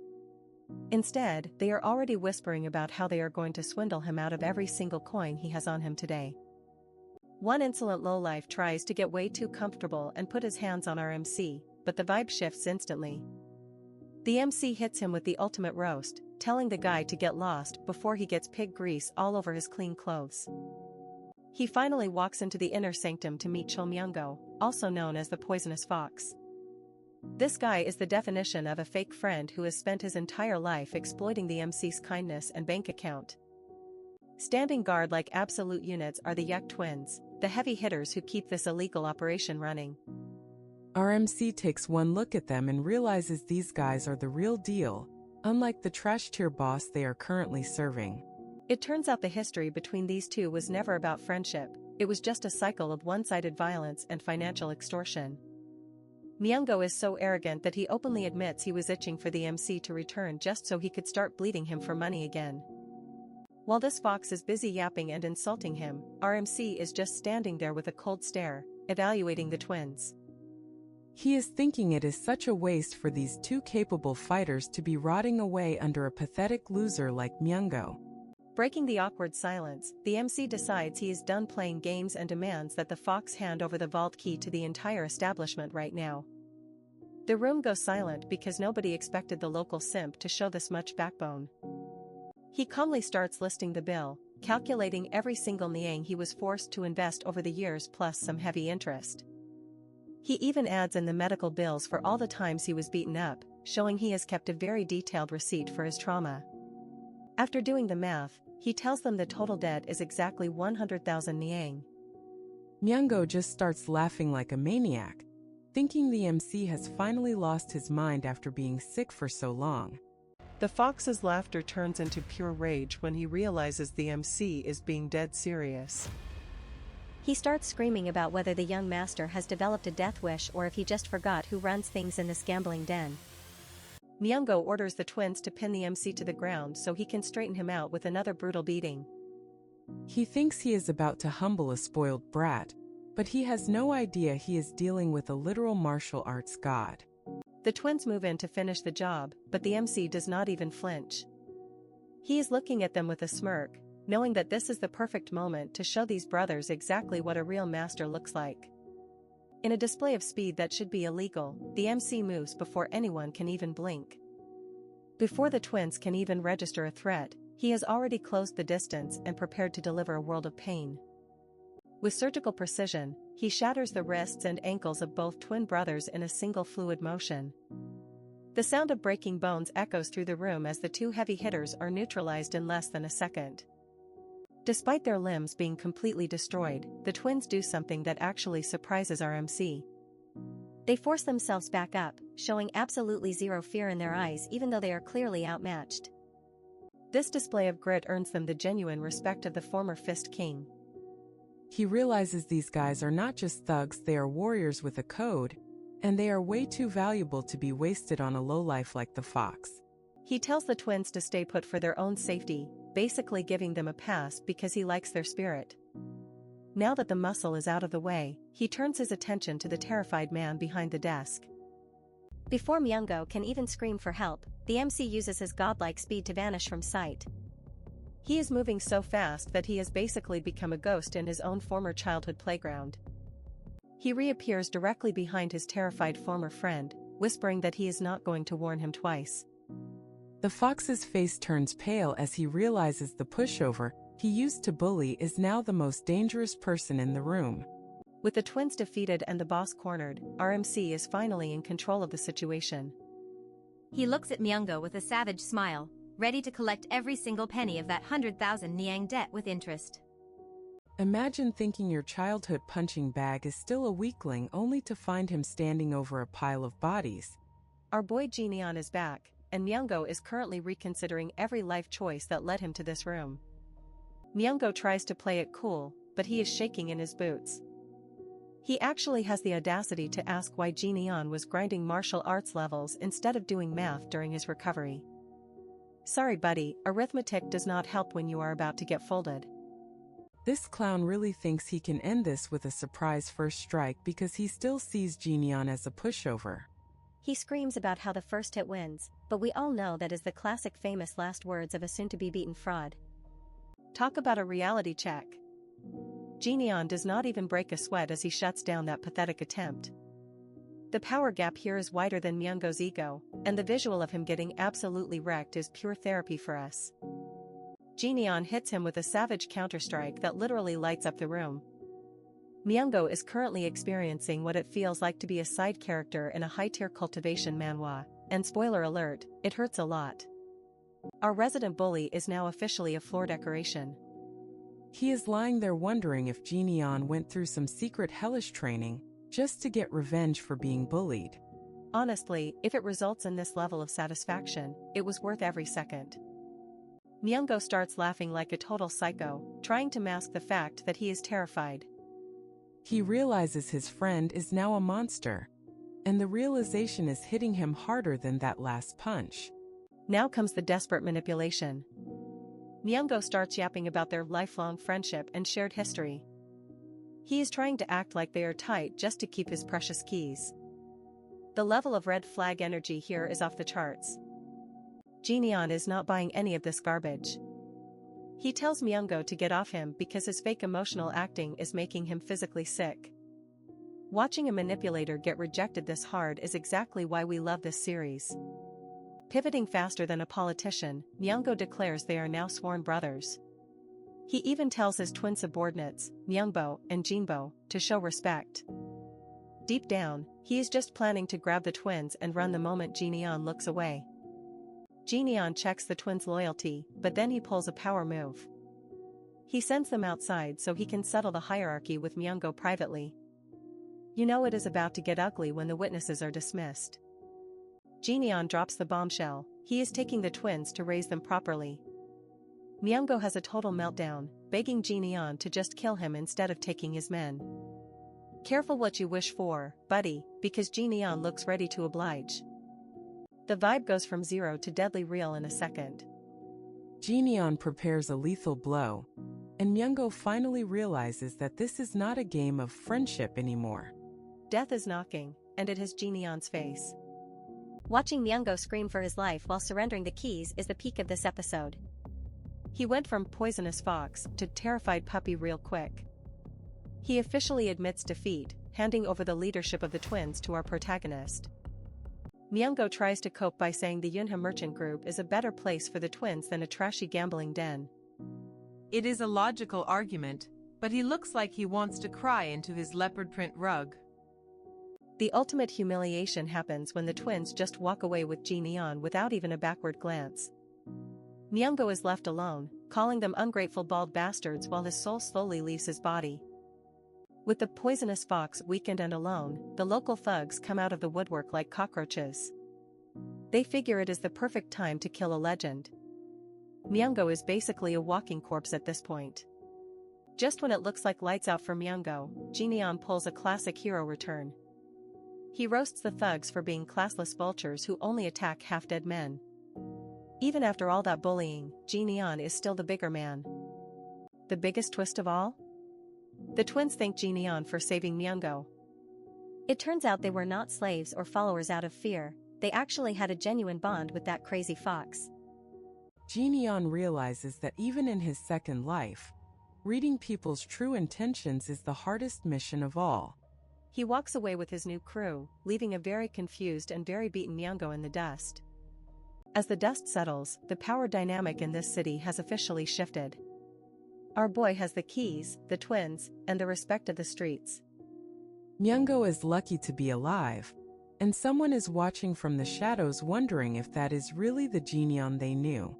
Speaker 1: Instead, they are already whispering about how they are going to swindle him out of every single coin he has on him today. One insolent lowlife tries to get way too comfortable and put his hands on RMC, but the vibe shifts instantly. The MC hits him with the ultimate roast, telling the guy to get lost before he gets pig grease all over his clean clothes. He finally walks into the inner sanctum to meet Chulmyungo, also known as the Poisonous Fox. This guy is the definition of a fake friend who has spent his entire life exploiting the MC's kindness and bank account. Standing guard like absolute units are the Yuck twins, the heavy hitters who keep this illegal operation running.
Speaker 3: RMC takes one look at them and realizes these guys are the real deal, unlike the trash-tier boss they are currently serving.
Speaker 1: It turns out the history between these two was never about friendship, it was just a cycle of one-sided violence and financial extortion. Myungo is so arrogant that he openly admits he was itching for the MC to return just so he could start bleeding him for money again. While this fox is busy yapping and insulting him, RMC is just standing there with a cold stare, evaluating the twins.
Speaker 3: He is thinking it is such a waste for these two capable fighters to be rotting away under a pathetic loser like Myungo.
Speaker 1: Breaking the awkward silence, the MC decides he is done playing games and demands that the fox hand over the vault key to the entire establishment right now. The room goes silent because nobody expected the local simp to show this much backbone. He calmly starts listing the bill, calculating every single niang he was forced to invest over the years plus some heavy interest. He even adds in the medical bills for all the times he was beaten up, showing he has kept a very detailed receipt for his trauma. After doing the math, he tells them the total debt is exactly 100,000 niang.
Speaker 3: Myungo just starts laughing like a maniac, thinking the MC has finally lost his mind after being sick for so long.
Speaker 5: The fox's laughter turns into pure rage when he realizes the MC is being dead serious.
Speaker 4: He starts screaming about whether the young master has developed a death wish or if he just forgot who runs things in this gambling den.
Speaker 1: Myungo orders the twins to pin the MC to the ground so he can straighten him out with another brutal beating.
Speaker 3: He thinks he is about to humble a spoiled brat, but he has no idea he is dealing with a literal martial arts god.
Speaker 1: The twins move in to finish the job, but the MC does not even flinch. He is looking at them with a smirk, knowing that this is the perfect moment to show these brothers exactly what a real master looks like. In a display of speed that should be illegal, the MC moves before anyone can even blink. Before the twins can even register a threat, he has already closed the distance and prepared to deliver a world of pain. With surgical precision, he shatters the wrists and ankles of both twin brothers in a single fluid motion. The sound of breaking bones echoes through the room as the two heavy hitters are neutralized in less than a second. Despite their limbs being completely destroyed, the twins do something that actually surprises RMC.
Speaker 4: They force themselves back up, showing absolutely zero fear in their eyes even though they are clearly outmatched.
Speaker 1: This display of grit earns them the genuine respect of the former Fist King.
Speaker 3: He realizes these guys are not just thugs, they are warriors with a code, and they are way too valuable to be wasted on a lowlife like the fox.
Speaker 1: He tells the twins to stay put for their own safety, basically giving them a pass because he likes their spirit. Now that the muscle is out of the way, he turns his attention to the terrified man behind the desk.
Speaker 4: Before Myungo can even scream for help, the MC uses his godlike speed to vanish from sight.
Speaker 1: He is moving so fast that he has basically become a ghost in his own former childhood playground. He reappears directly behind his terrified former friend, whispering that he is not going to warn him twice.
Speaker 3: The fox's face turns pale as he realizes the pushover he used to bully is now the most dangerous person in the room.
Speaker 1: With the twins defeated and the boss cornered, RMC is finally in control of the situation.
Speaker 7: He looks at Myungo with a savage smile, ready to collect every single penny of that 100,000 Niang debt with interest.
Speaker 3: Imagine thinking your childhood punching bag is still a weakling only to find him standing over a pile of bodies.
Speaker 1: Our boy Jineon is back, and Myungo is currently reconsidering every life choice that led him to this room. Myungo tries to play it cool, but he is shaking in his boots. He actually has the audacity to ask why Jineon was grinding martial arts levels instead of doing math during his recovery. Sorry buddy, arithmetic does not help when you are about to get folded.
Speaker 3: This clown really thinks he can end this with a surprise first strike because he still sees Jineon as a pushover.
Speaker 4: He screams about how the first hit wins, but we all know that is the classic famous last words of a soon-to-be-beaten fraud.
Speaker 1: Talk about a reality check. Jineon does not even break a sweat as he shuts down that pathetic attempt. The power gap here is wider than Myungo's ego, and the visual of him getting absolutely wrecked is pure therapy for us. Jineon hits him with a savage counterstrike that literally lights up the room. Myungo is currently experiencing what it feels like to be a side character in a high-tier cultivation manhwa, and spoiler alert, it hurts a lot. Our resident bully is now officially a floor decoration.
Speaker 3: He is lying there wondering if Jineon went through some secret hellish training just to get revenge for being bullied.
Speaker 1: Honestly, if it results in this level of satisfaction, it was worth every second. Myungo starts laughing like a total psycho, trying to mask the fact that he is terrified.
Speaker 3: He realizes his friend is now a monster, and the realization is hitting him harder than that last punch.
Speaker 1: Now comes the desperate manipulation. Myungo starts yapping about their lifelong friendship and shared history. He is trying to act like they are tight just to keep his precious keys. The level of red flag energy here is off the charts. Jineon is not buying any of this garbage. He tells Myungo to get off him because his fake emotional acting is making him physically sick. Watching a manipulator get rejected this hard is exactly why we love this series. Pivoting faster than a politician, Myungo declares they are now sworn brothers. He even tells his twin subordinates, Myungbo and Jinbo, to show respect. Deep down, he is just planning to grab the twins and run the moment Jineon looks away. Jineon checks the twins' loyalty, but then he pulls a power move. He sends them outside so he can settle the hierarchy with Myungo privately. You know it is about to get ugly when the witnesses are dismissed. Jineon drops the bombshell, he is taking the twins to raise them properly. Myungo has a total meltdown, begging Jineon to just kill him instead of taking his men. Careful what you wish for, buddy, because Jineon looks ready to oblige. The vibe goes from 0 to deadly real in a second.
Speaker 3: Jineon prepares a lethal blow, and Myungo finally realizes that this is not a game of friendship anymore.
Speaker 1: Death is knocking, and it has Jineon's face.
Speaker 4: Watching Myungo scream for his life while surrendering the keys is the peak of this episode.
Speaker 1: He went from poisonous fox to terrified puppy real quick. He officially admits defeat, handing over the leadership of the twins to our protagonist. Myungo tries to cope by saying the Yunha merchant group is a better place for the twins than a trashy gambling den.
Speaker 6: It is a logical argument, but he looks like he wants to cry into his leopard print rug.
Speaker 1: The ultimate humiliation happens when the twins just walk away with Jineon without even a backward glance. Myungo is left alone, calling them ungrateful bald bastards while his soul slowly leaves his body. With the poisonous fox weakened and alone, the local thugs come out of the woodwork like cockroaches. They figure it is the perfect time to kill a legend. Myungo is basically a walking corpse at this point. Just when it looks like lights out for Myungo, Jineon pulls a classic hero return. He roasts the thugs for being classless vultures who only attack half-dead men. Even after all that bullying, Jineon is still the bigger man. The biggest twist of all? The twins thank Jineon for saving Myungo.
Speaker 4: It turns out they were not slaves or followers out of fear, they actually had a genuine bond with that crazy fox.
Speaker 3: Jineon realizes that even in his second life, reading people's true intentions is the hardest mission of all.
Speaker 1: He walks away with his new crew, leaving a very confused and very beaten Myungo in the dust. As the dust settles, the power dynamic in this city has officially shifted. Our boy has the keys, the twins, and the respect of the streets.
Speaker 3: Myungo is lucky to be alive, and someone is watching from the shadows wondering if that is really the Jinyeon they knew.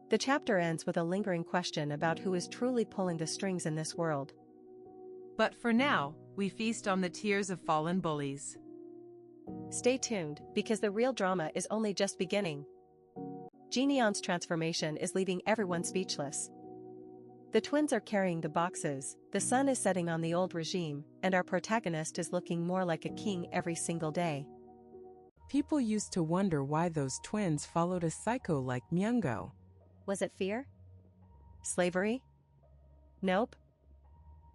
Speaker 1: The chapter ends with a lingering question about who is truly pulling the strings in this world.
Speaker 6: But for now, we feast on the tears of fallen bullies.
Speaker 1: Stay tuned, because the real drama is only just beginning. Jinyeon's transformation is leaving everyone speechless. The twins are carrying the boxes, the sun is setting on the old regime, and our protagonist is looking more like a king every single day.
Speaker 3: People used to wonder why those twins followed a psycho like Myungo.
Speaker 1: Was it fear? Slavery? Nope.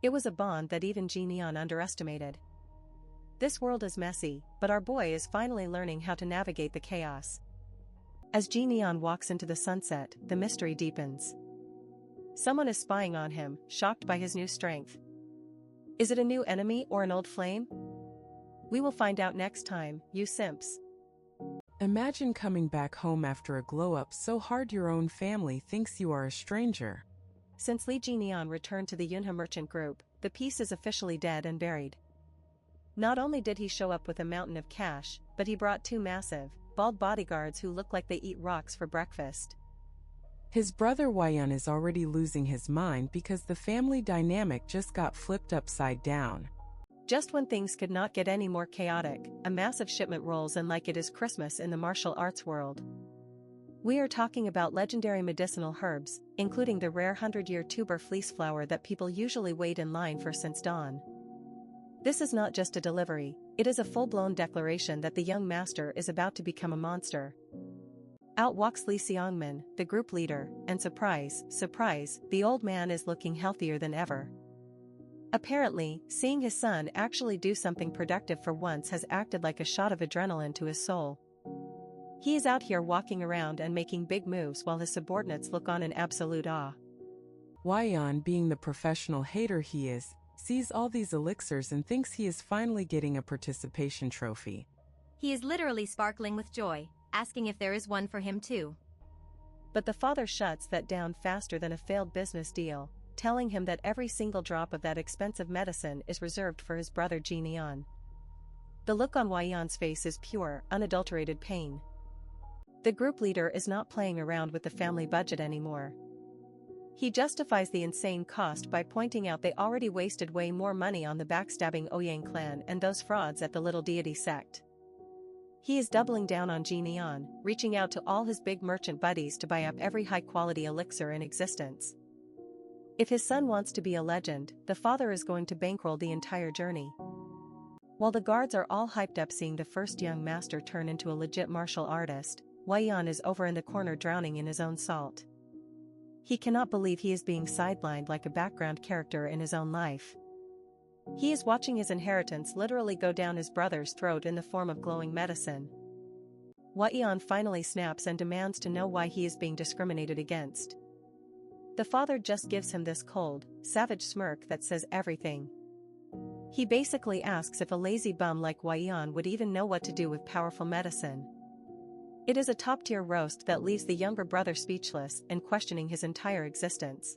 Speaker 1: It was a bond that even Jinyeon underestimated. This world is messy, but our boy is finally learning how to navigate the chaos. As Jinyeon walks into the sunset, the mystery deepens. Someone is spying on him, shocked by his new strength. Is it a new enemy or an old flame? We will find out next time, you simps.
Speaker 3: Imagine coming back home after a glow-up so hard your own family thinks you are a stranger.
Speaker 1: Since Lee Jinyeon returned to the Yunha merchant group, the piece is officially dead and buried. Not only did he show up with a mountain of cash, but he brought two massive, bald bodyguards who look like they eat rocks for breakfast.
Speaker 3: His brother Hwayeon is already losing his mind because the family dynamic just got flipped upside down.
Speaker 1: Just when things could not get any more chaotic, a massive shipment rolls in like it is Christmas in the martial arts world. We are talking about legendary medicinal herbs, including the rare 100-year tuber fleece flower that people usually wait in line for since dawn. This is not just a delivery, it is a full-blown declaration that the young master is about to become a monster. Out walks Lee Seongmin, the group leader, and surprise, the old man is looking healthier than ever. Apparently, seeing his son actually do something productive for once has acted like a shot of adrenaline to his soul. He is out here walking around and making big moves while his subordinates look on in absolute awe.
Speaker 3: Hwayeon, being the professional hater he is, sees all these elixirs and thinks he is finally getting a participation trophy.
Speaker 7: He is literally sparkling with joy, asking if there is one for him too.
Speaker 1: But the father shuts that down faster than a failed business deal, telling him that every single drop of that expensive medicine is reserved for his brother Jinyeon. The look on Hwayeon's face is pure, unadulterated pain. The group leader is not playing around with the family budget anymore. He justifies the insane cost by pointing out they already wasted way more money on the backstabbing Oyang clan and those frauds at the Little Deity sect. He is doubling down on Jinyeon, reaching out to all his big merchant buddies to buy up every high-quality elixir in existence. If his son wants to be a legend, the father is going to bankroll the entire journey. While the guards are all hyped up seeing the first young master turn into a legit martial artist, Hwayeon is over in the corner drowning in his own salt. He cannot believe he is being sidelined like a background character in his own life. He is watching his inheritance literally go down his brother's throat in the form of glowing medicine. Hwayeon finally snaps and demands to know why he is being discriminated against. The father just gives him this cold, savage smirk that says everything. He basically asks if a lazy bum like Hwayeon would even know what to do with powerful medicine. It is a top-tier roast that leaves the younger brother speechless and questioning his entire existence.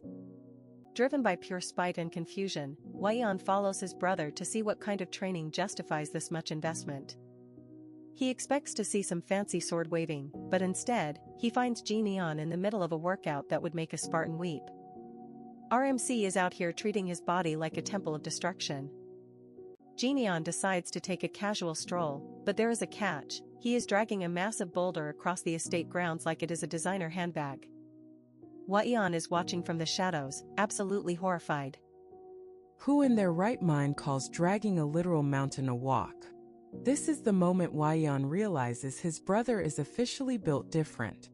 Speaker 1: Driven by pure spite and confusion, Hwayeon follows his brother to see what kind of training justifies this much investment. He expects to see some fancy sword waving, but instead, he finds Jinyeon in the middle of a workout that would make a Spartan weep. RMC is out here treating his body like a temple of destruction. Jinyeon decides to take a casual stroll, but there is a catch: he is dragging a massive boulder across the estate grounds like it is a designer handbag. Hwayeon is watching from the shadows, absolutely horrified.
Speaker 3: Who in their right mind calls dragging a literal mountain a walk? This is the moment Hwayeon realizes his brother is officially built different.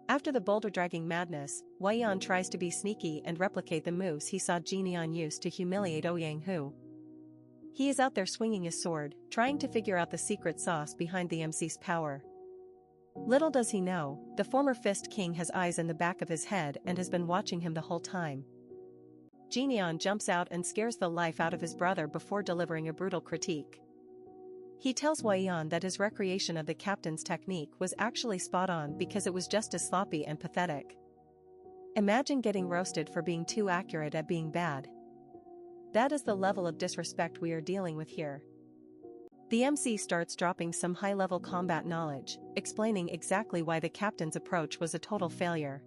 Speaker 1: After the boulder-dragging madness, Hwayeon tries to be sneaky and replicate the moves he saw Jinyeon use to humiliate Oyang-hu. He is out there swinging his sword, trying to figure out the secret sauce behind the MC's power. Little does he know, the former Fist King has eyes in the back of his head and has been watching him the whole time. Jinyeon jumps out and scares the life out of his brother before delivering a brutal critique. He tells Waiyan that his recreation of the captain's technique was actually spot on because it was just as sloppy and pathetic. Imagine getting roasted for being too accurate at being bad. That is the level of disrespect we are dealing with here. The MC starts dropping some high-level combat knowledge, explaining exactly why the captain's approach was a total failure.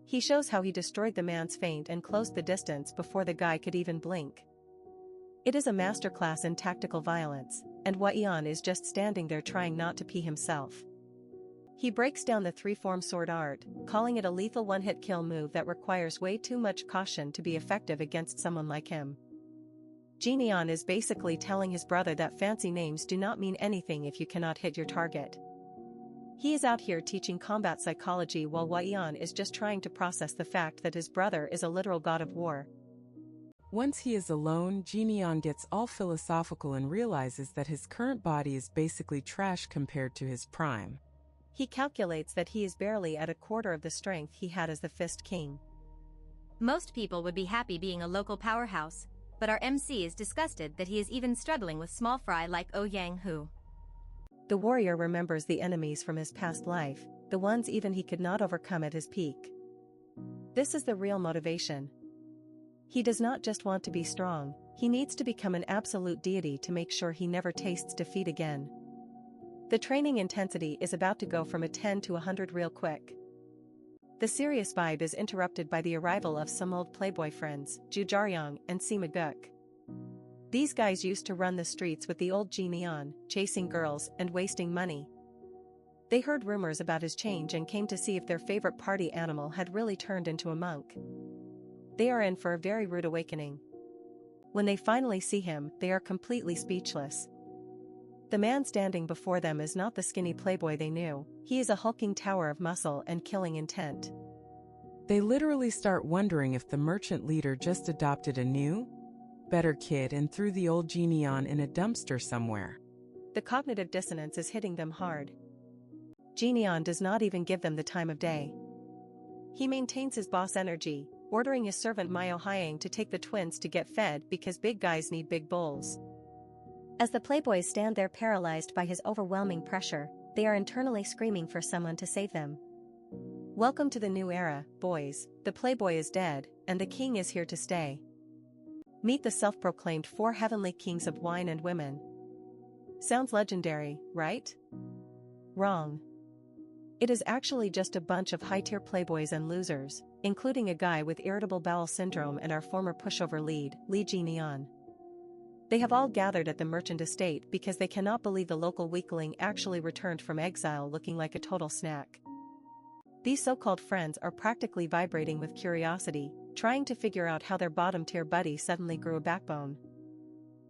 Speaker 1: He shows how he destroyed the man's feint and closed the distance before the guy could even blink. It is a masterclass in tactical violence, and Waiyan is just standing there trying not to pee himself. He breaks down the three-form sword art, calling it a lethal one-hit kill move that requires way too much caution to be effective against someone like him. Jinian is basically telling his brother that fancy names do not mean anything if you cannot hit your target. He is out here teaching combat psychology while Waiyan is just trying to process the fact that his brother is a literal god of war.
Speaker 3: Once he is alone, Jinian gets all philosophical and realizes that his current body is basically trash compared to his prime.
Speaker 1: He calculates that he is barely at a quarter of the strength he had as the Fist King.
Speaker 7: Most people would be happy being a local powerhouse, but our MC is disgusted that he is even struggling with small fry like Yang Hu.
Speaker 1: The warrior remembers the enemies from his past life, the ones even he could not overcome at his peak. This is the real motivation. He does not just want to be strong, he needs to become an absolute deity to make sure he never tastes defeat again. The training intensity is about to go from a 10 to 100 real quick. The serious vibe is interrupted by the arrival of some old playboy friends, Ju Jaryong and Sima Guk. These guys used to run the streets with the old Jinian, chasing girls and wasting money. They heard rumors about his change and came to see if their favorite party animal had really turned into a monk. They are in for a very rude awakening. When they finally see him, they are completely speechless. The man standing before them is not the skinny playboy they knew, he is a hulking tower of muscle and killing intent.
Speaker 3: They literally start wondering if the merchant leader just adopted a new, better kid and threw the old Jinian in a dumpster somewhere.
Speaker 1: The cognitive dissonance is hitting them hard. Jinian does not even give them the time of day. He maintains his boss energy, ordering his servant Mayo Hyang to take the twins to get fed because big guys need big bowls.
Speaker 4: As the playboys stand there paralyzed by his overwhelming pressure, they are internally screaming for someone to save them.
Speaker 1: Welcome to the new era, boys, the playboy is dead, and the king is here to stay. Meet the self-proclaimed 4 heavenly kings of wine and women. Sounds legendary, right? Wrong. It is actually just a bunch of high-tier playboys and losers, including a guy with irritable bowel syndrome and our former pushover lead, Li Jinian. They have all gathered at the merchant estate because they cannot believe the local weakling actually returned from exile looking like a total snack. These so-called friends are practically vibrating with curiosity, trying to figure out how their bottom-tier buddy suddenly grew a backbone.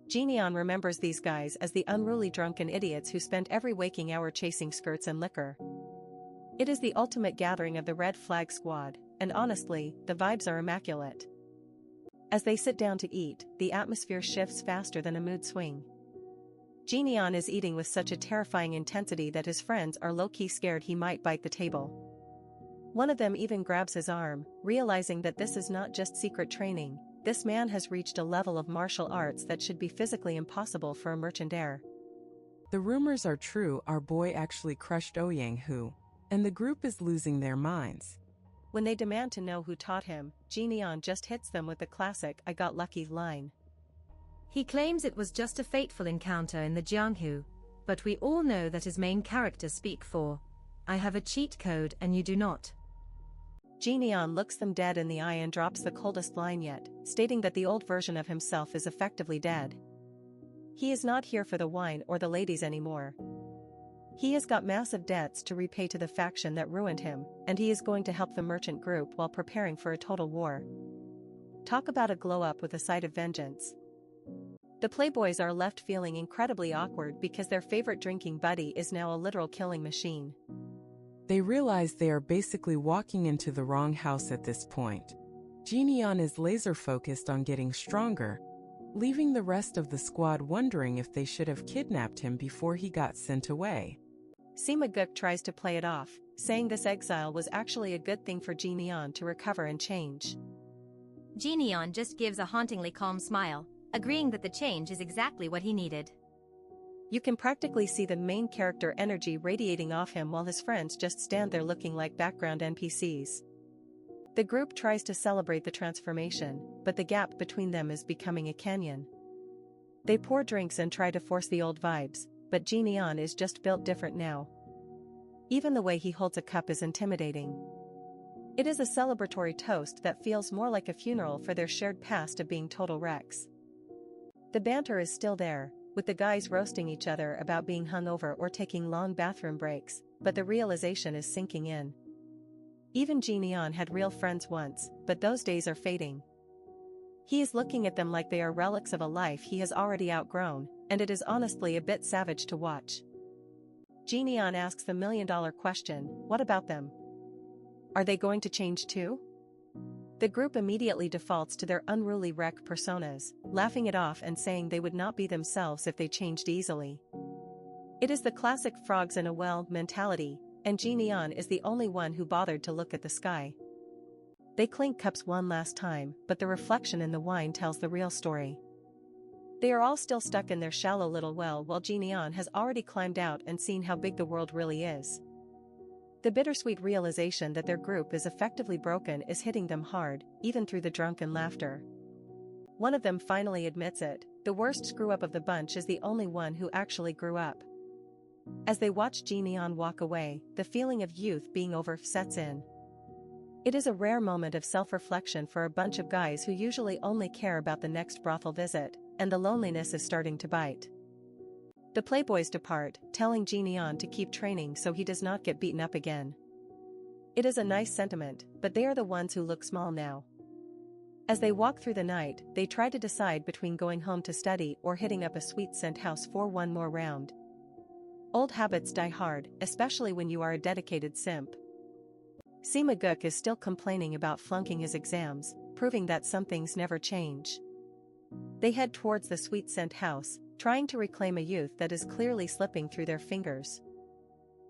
Speaker 1: Jinian remembers these guys as the unruly drunken idiots who spent every waking hour chasing skirts and liquor. It is the ultimate gathering of the Red Flag Squad, and honestly, the vibes are immaculate. As they sit down to eat, the atmosphere shifts faster than a mood swing. Jinian is eating with such a terrifying intensity that his friends are low-key scared he might bite the table. One of them even grabs his arm, realizing that this is not just secret training, this man has reached a level of martial arts that should be physically impossible for a merchant heir.
Speaker 3: The rumors are true, our boy actually crushed Yang Hu, and the group is losing their minds.
Speaker 1: When they demand to know who taught him, Jinian just hits them with the classic "I got lucky" line.
Speaker 2: He claims it was just a fateful encounter in the Jianghu, but we all know that his main characters speak for, "I have a cheat code and you do not."
Speaker 1: Jinian looks them dead in the eye and drops the coldest line yet, stating that the old version of himself is effectively dead. He is not here for the wine or the ladies anymore. He has got massive debts to repay to the faction that ruined him, and he is going to help the merchant group while preparing for a total war. Talk about a glow-up with a side of vengeance. The playboys are left feeling incredibly awkward because their favorite drinking buddy is now a literal killing machine.
Speaker 3: They realize they are basically walking into the wrong house at this point. Jinian is laser-focused on getting stronger, leaving the rest of the squad wondering if they should have kidnapped him before he got sent away.
Speaker 1: Sima Guk tries to play it off, saying this exile was actually a good thing for Jinian to recover and change.
Speaker 7: Jinian just gives a hauntingly calm smile, agreeing that the change is exactly what he needed.
Speaker 1: You can practically see the main character energy radiating off him while his friends just stand there looking like background NPCs. The group tries to celebrate the transformation, but the gap between them is becoming a canyon. They pour drinks and try to force the old vibes, but Jineon is just built different now. Even the way he holds a cup is intimidating. It is a celebratory toast that feels more like a funeral for their shared past of being total wrecks. The banter is still there, with the guys roasting each other about being hungover or taking long bathroom breaks, but the realization is sinking in. Even Jineon had real friends once, but those days are fading. He is looking at them like they are relics of a life he has already outgrown, and it is honestly a bit savage to watch. Jineon asks the million-dollar question, what about them? Are they going to change too? The group immediately defaults to their unruly wreck personas, laughing it off and saying they would not be themselves if they changed easily. It is the classic frogs in a well mentality, and Jineon is the only one who bothered to look at the sky. They clink cups one last time, but the reflection in the wine tells the real story. They are all still stuck in their shallow little well while Jineon has already climbed out and seen how big the world really is. The bittersweet realization that their group is effectively broken is hitting them hard, even through the drunken laughter. One of them finally admits it, the worst screw-up of the bunch is the only one who actually grew up. As they watch Jineon walk away, the feeling of youth being over sets in. It is a rare moment of self-reflection for a bunch of guys who usually only care about the next brothel visit, and the loneliness is starting to bite. The playboys depart, telling Jineon to keep training so he does not get beaten up again. It is a nice sentiment, but they are the ones who look small now. As they walk through the night, they try to decide between going home to study or hitting up a sweet scent house for one more round. Old habits die hard, especially when you are a dedicated simp. Simaguk is still complaining about flunking his exams, proving that some things never change. They head towards the sweet scent house, trying to reclaim a youth that is clearly slipping through their fingers.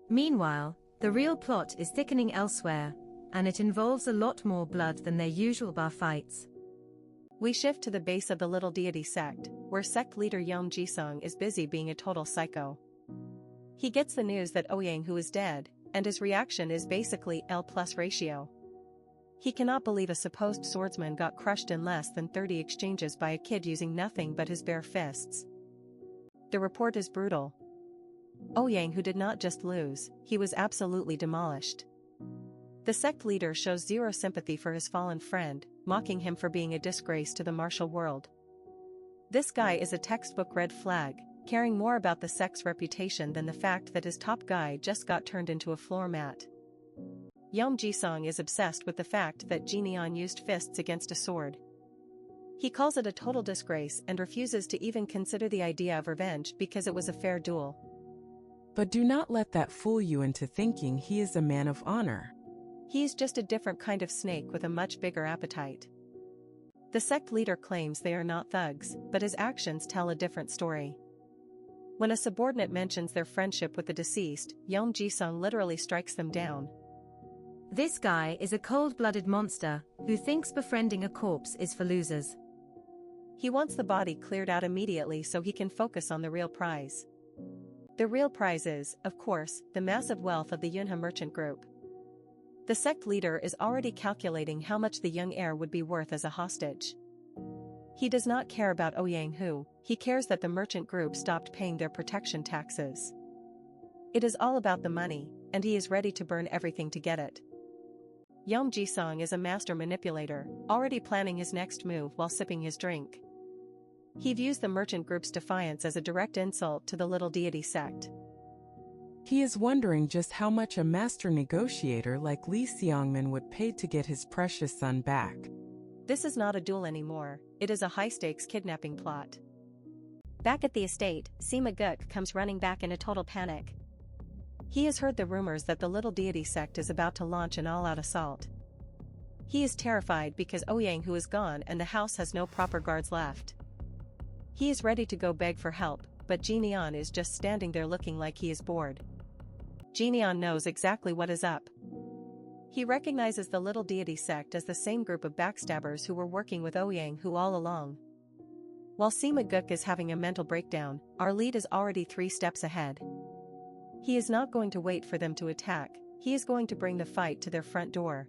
Speaker 2: Meanwhile, the real plot is thickening elsewhere, and it involves a lot more blood than their usual bar fights.
Speaker 1: We shift to the base of the little deity sect, where sect leader Yeom Jisung is busy being a total psycho. He gets the news that Ouyang-hu is dead, and his reaction is basically L+ ratio. He cannot believe a supposed swordsman got crushed in less than 30 exchanges by a kid using nothing but his bare fists. The report is brutal. Ouyang-hu did not just lose, he was absolutely demolished. The sect leader shows zero sympathy for his fallen friend, mocking him for being a disgrace to the martial world. This guy is a textbook red flag, caring more about the sect's reputation than the fact that his top guy just got turned into a floor mat. Yeom Jisung is obsessed with the fact that Jineon used fists against a sword. He calls it a total disgrace and refuses to even consider the idea of revenge because it was a fair duel.
Speaker 3: But do not let that fool you into thinking he is a man of honor.
Speaker 1: He's just a different kind of snake with a much bigger appetite. The sect leader claims they are not thugs, but his actions tell a different story. When a subordinate mentions their friendship with the deceased, Yeom Jisung literally strikes them down.
Speaker 2: This guy is a cold-blooded monster who thinks befriending a corpse is for losers.
Speaker 1: He wants the body cleared out immediately so he can focus on the real prize. The real prize is, of course, the massive wealth of the Yunha merchant group. The sect leader is already calculating how much the young heir would be worth as a hostage. He does not care about Ouyang-hu, he cares that the merchant group stopped paying their protection taxes. It is all about the money, and he is ready to burn everything to get it. Yeom Jisung is a master manipulator, already planning his next move while sipping his drink. He views the merchant group's defiance as a direct insult to the little deity sect.
Speaker 3: He is wondering just how much a master negotiator like Lee Seongmin would pay to get his precious son back.
Speaker 1: This is not a duel anymore, it is a high-stakes kidnapping plot.
Speaker 4: Back at the estate, Simaguk comes running back in a total panic.
Speaker 1: He has heard the rumors that the little deity sect is about to launch an all-out assault. He is terrified because Ouyang-hu is gone and the house has no proper guards left. He is ready to go beg for help, but Jineon is just standing there looking like he is bored. Jineon knows exactly what is up. He recognizes the little deity sect as the same group of backstabbers who were working with Ouyang-hu all along. While Sima Guk is having a mental breakdown, our lead is already 3 steps ahead. He is not going to wait for them to attack, he is going to bring the fight to their front door.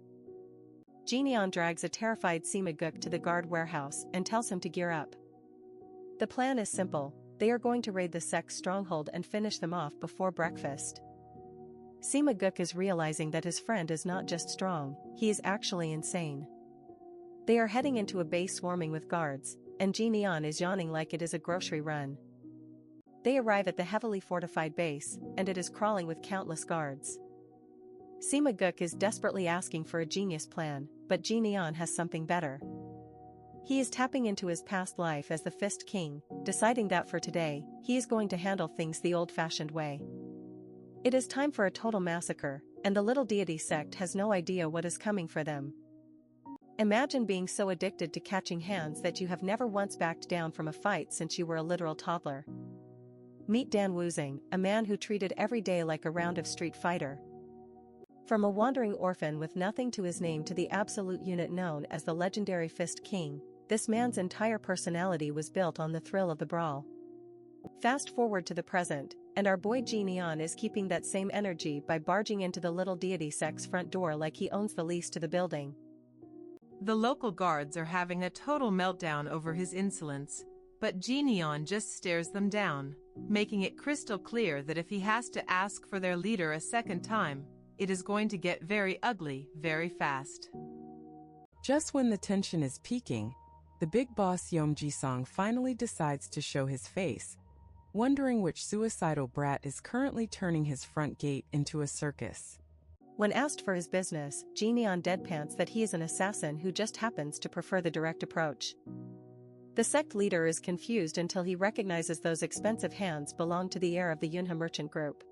Speaker 1: Jineon drags a terrified Sima Guk to the guard warehouse and tells him to gear up. The plan is simple, they are going to raid the sect's stronghold and finish them off before breakfast. Sima Guk is realizing that his friend is not just strong, he is actually insane. They are heading into a base swarming with guards, and Jineon is yawning like it is a grocery run. They arrive at the heavily fortified base, and it is crawling with countless guards. Sima Guk is desperately asking for a genius plan, but Jineon has something better. He is tapping into his past life as the Fist King, deciding that for today, he is going to handle things the old-fashioned way. It is time for a total massacre, and the little deity sect has no idea what is coming for them. Imagine being so addicted to catching hands that you have never once backed down from a fight since you were a literal toddler. Meet Dan Wuzing, a man who treated every day like a round of Street Fighter. From a wandering orphan with nothing to his name to the absolute unit known as the legendary Fist King, this man's entire personality was built on the thrill of the brawl. Fast forward to the present, and our boy Jineon is keeping that same energy by barging into the little deity sect's front door like he owns the lease to the building.
Speaker 6: The local guards are having a total meltdown over his insolence, but Jineon just stares them down, making it crystal clear that if he has to ask for their leader a second time, it is going to get very ugly very fast.
Speaker 3: Just when the tension is peaking, the big boss Yeom Ji-sung finally decides to show his face, wondering which suicidal brat is currently turning his front gate into a circus.
Speaker 1: When asked for his business, Jineon deadpans that he is an assassin who just happens to prefer the direct approach. The sect leader is confused until he recognizes those expensive hands belong to the heir of the Yunha merchant group.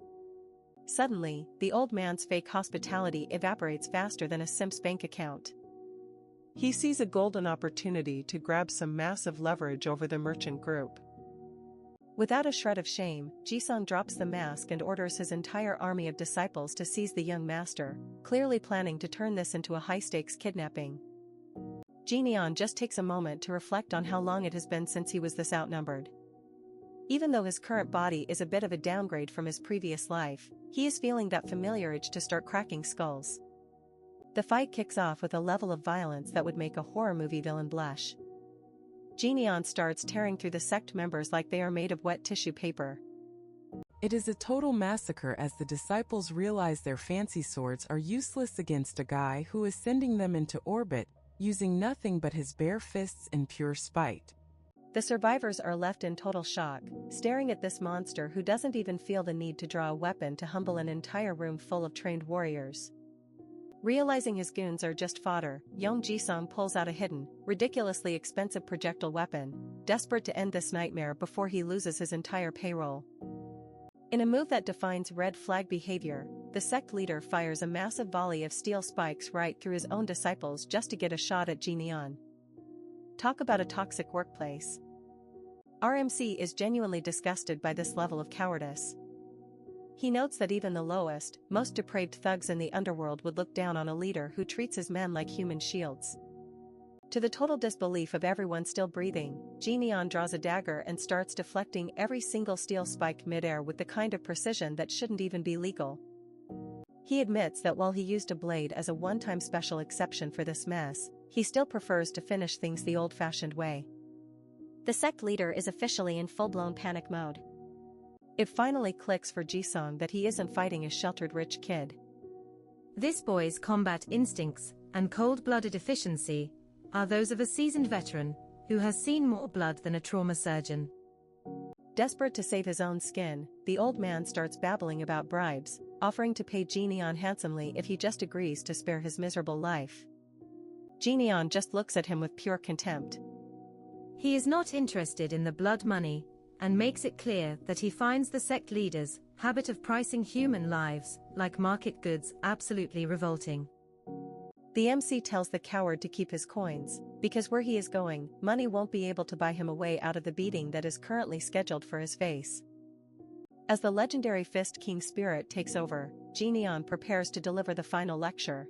Speaker 1: Suddenly, the old man's fake hospitality evaporates faster than a simp's bank account.
Speaker 5: He sees a golden opportunity to grab some massive leverage over the merchant group.
Speaker 1: Without a shred of shame, Ji-sung drops the mask and orders his entire army of disciples to seize the young master, clearly planning to turn this into a high-stakes kidnapping. Jineon just takes a moment to reflect on how long it has been since he was this outnumbered. Even though his current body is a bit of a downgrade from his previous life, he is feeling that familiar itch to start cracking skulls. The fight kicks off with a level of violence that would make a horror movie villain blush. Jineon starts tearing through the sect members like they are made of wet tissue paper.
Speaker 3: It is a total massacre as the disciples realize their fancy swords are useless against a guy who is sending them into orbit, using nothing but his bare fists in pure spite.
Speaker 1: The survivors are left in total shock, staring at this monster who doesn't even feel the need to draw a weapon to humble an entire room full of trained warriors. Realizing his goons are just fodder, Yeom Ji-sung pulls out a hidden, ridiculously expensive projectile weapon, desperate to end this nightmare before he loses his entire payroll. In a move that defines red flag behavior, the sect leader fires a massive volley of steel spikes right through his own disciples just to get a shot at Jineon. Talk about a toxic workplace. RMC is genuinely disgusted by this level of cowardice. He notes that even the lowest, most depraved thugs in the underworld would look down on a leader who treats his men like human shields. To the total disbelief of everyone still breathing, Jineon draws a dagger and starts deflecting every single steel spike midair with the kind of precision that shouldn't even be legal. He admits that while he used a blade as a one-time special exception for this mess, he still prefers to finish things the old-fashioned way.
Speaker 4: The sect leader is officially in full-blown panic mode.
Speaker 1: It finally clicks for Ji-sung that he isn't fighting a sheltered rich kid.
Speaker 2: This boy's combat instincts and cold-blooded efficiency are those of a seasoned veteran who has seen more blood than a trauma surgeon.
Speaker 1: Desperate to save his own skin, the old man starts babbling about bribes, offering to pay Jineon handsomely if he just agrees to spare his miserable life. Jineon just looks at him with pure contempt.
Speaker 2: He is not interested in the blood money, and makes it clear that he finds the sect leader's habit of pricing human lives like market goods absolutely revolting.
Speaker 1: The MC tells the coward to keep his coins, because where he is going, money won't be able to buy him a way out of the beating that is currently scheduled for his face. As the legendary Fist King spirit takes over, Jineon prepares to deliver the final lecture.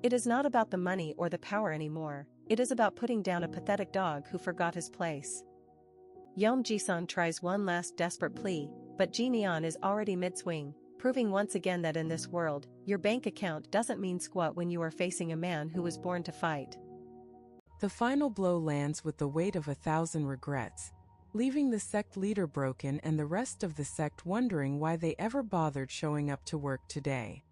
Speaker 1: It is not about the money or the power anymore, it is about putting down a pathetic dog who forgot his place. Yeom Jisun tries one last desperate plea, but Jineon is already mid-swing, proving once again that in this world, your bank account doesn't mean squat when you are facing a man who was born to fight.
Speaker 3: The final blow lands with the weight of 1,000 regrets, leaving the sect leader broken and the rest of the sect wondering why they ever bothered showing up to work today.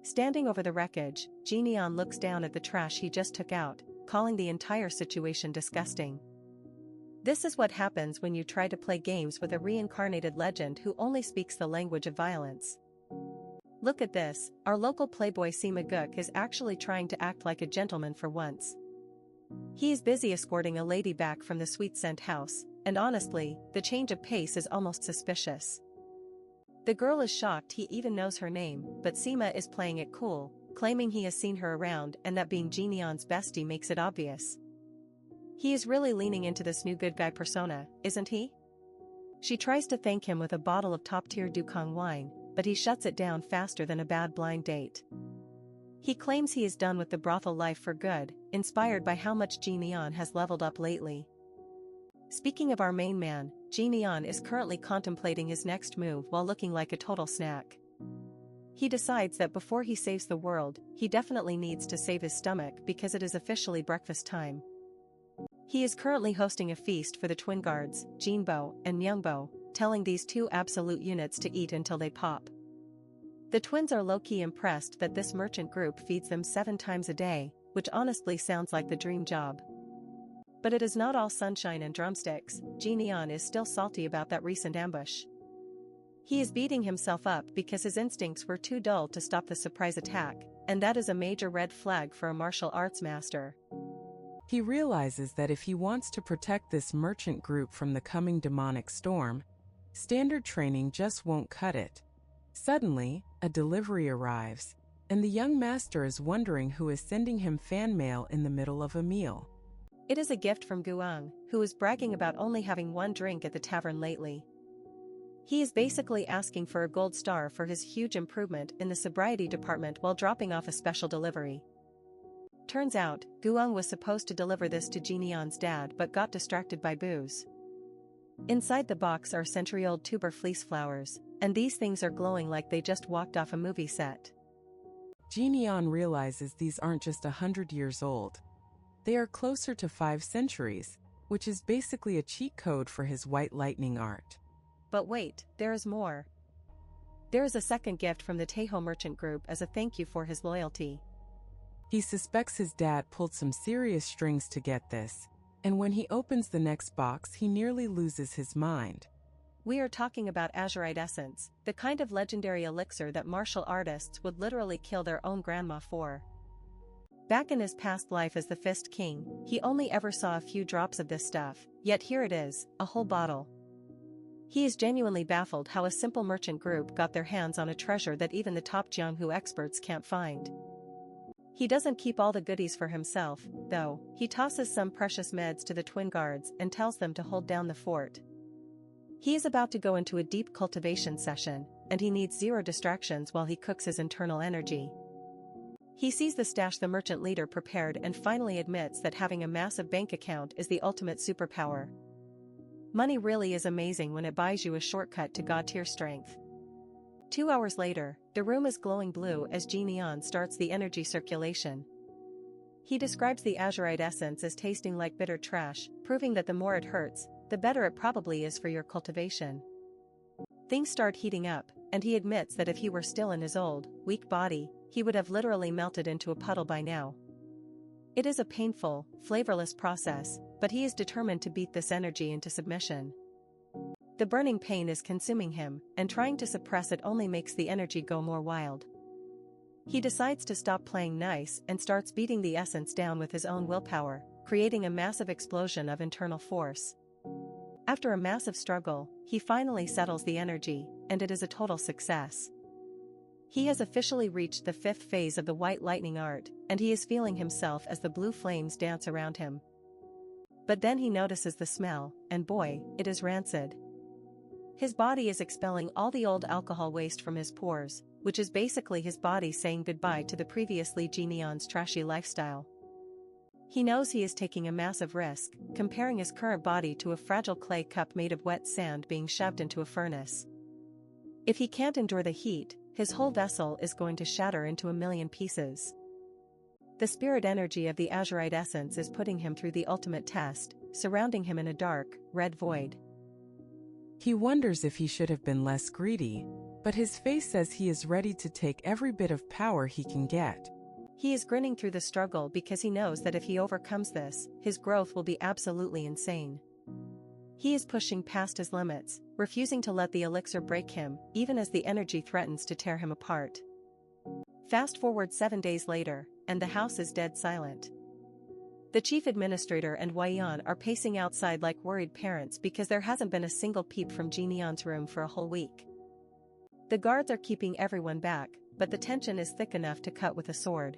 Speaker 1: Standing over the wreckage, Jineon looks down at the trash he just took out, calling the entire situation disgusting. This is what happens when you try to play games with a reincarnated legend who only speaks the language of violence. Look at this, our local playboy Sima Guk is actually trying to act like a gentleman for once. He is busy escorting a lady back from the sweet scent house, and honestly, the change of pace is almost suspicious. The girl is shocked he even knows her name, but Sima is playing it cool, claiming he has seen her around and that being Jineon's bestie makes it obvious. He is really leaning into this new good guy persona, isn't he? She tries to thank him with a bottle of top-tier Dukang wine, but he shuts it down faster than a bad blind date. He claims he is done with the brothel life for good, inspired by how much Jineon has leveled up lately. Speaking of our main man, Jineon is currently contemplating his next move while looking like a total snack. He decides that before he saves the world, he definitely needs to save his stomach because it is officially breakfast time. He is currently hosting a feast for the twin guards, Jinbo and Myungbo, telling these two absolute units to eat until they pop. The twins are low-key impressed that this merchant group feeds them 7 times a day, which honestly sounds like the dream job. But it is not all sunshine and drumsticks. Jineon is still salty about that recent ambush. He is beating himself up because his instincts were too dull to stop the surprise attack, and that is a major red flag for a martial arts master.
Speaker 3: He realizes that if he wants to protect this merchant group from the coming demonic storm, standard training just won't cut it. Suddenly, a delivery arrives, and the young master is wondering who is sending him fan mail in the middle of a meal.
Speaker 1: It is a gift from Guang, who is bragging about only having one drink at the tavern lately. He is basically asking for a gold star for his huge improvement in the sobriety department while dropping off a special delivery. Turns out, Guang was supposed to deliver this to Jineon's dad but got distracted by booze. Inside the box are century-old tuber fleece flowers, and these things are glowing like they just walked off a movie set.
Speaker 3: Jineon realizes these aren't just 100 years old. They are closer to 5 centuries, which is basically a cheat code for his white lightning art.
Speaker 1: But wait, there is more. There is a second gift from the Taeho merchant group as a thank you for his loyalty.
Speaker 3: He suspects his dad pulled some serious strings to get this, and when he opens the next box he nearly loses his mind.
Speaker 1: We are talking about azurite essence, the kind of legendary elixir that martial artists would literally kill their own grandma for. Back in his past life as the Fist King, he only ever saw a few drops of this stuff, yet here it is, a whole bottle. He is genuinely baffled how a simple merchant group got their hands on a treasure that even the top Jianghu experts can't find. He doesn't keep all the goodies for himself, though. He tosses some precious meds to the twin guards and tells them to hold down the fort. He is about to go into a deep cultivation session, and he needs 0 distractions while he cooks his internal energy. He sees the stash the merchant leader prepared and finally admits that having a massive bank account is the ultimate superpower. Money really is amazing when it buys you a shortcut to god-tier strength. 2 hours later, the room is glowing blue as Jineon starts the energy circulation. He describes the azurite essence as tasting like bitter trash, proving that the more it hurts, the better it probably is for your cultivation. Things start heating up, and he admits that if he were still in his old, weak body, he would have literally melted into a puddle by now. It is a painful, flavorless process, but he is determined to beat this energy into submission. The burning pain is consuming him, and trying to suppress it only makes the energy go more wild. He decides to stop playing nice and starts beating the essence down with his own willpower, creating a massive explosion of internal force. After a massive struggle, he finally settles the energy, and it is a total success. He has officially reached the 5th phase of the white lightning art, and he is feeling himself as the blue flames dance around him. But then he notices the smell, and boy, it is rancid. His body is expelling all the old alcohol waste from his pores, which is basically his body saying goodbye to the previously Jineon's trashy lifestyle. He knows he is taking a massive risk, comparing his current body to a fragile clay cup made of wet sand being shoved into a furnace. If he can't endure the heat, his whole vessel is going to shatter into a million pieces. The spirit energy of the azurite essence is putting him through the ultimate test, surrounding him in a dark, red void.
Speaker 3: He wonders if he should have been less greedy, but his face says he is ready to take every bit of power he can get.
Speaker 1: He is grinning through the struggle because he knows that if he overcomes this, his growth will be absolutely insane. He is pushing past his limits, refusing to let the elixir break him, even as the energy threatens to tear him apart. Fast forward 7 days later, and the house is dead silent. The chief administrator and Waiyan are pacing outside like worried parents because there hasn't been a single peep from Jinion's room for a whole week. The guards are keeping everyone back, but the tension is thick enough to cut with a sword.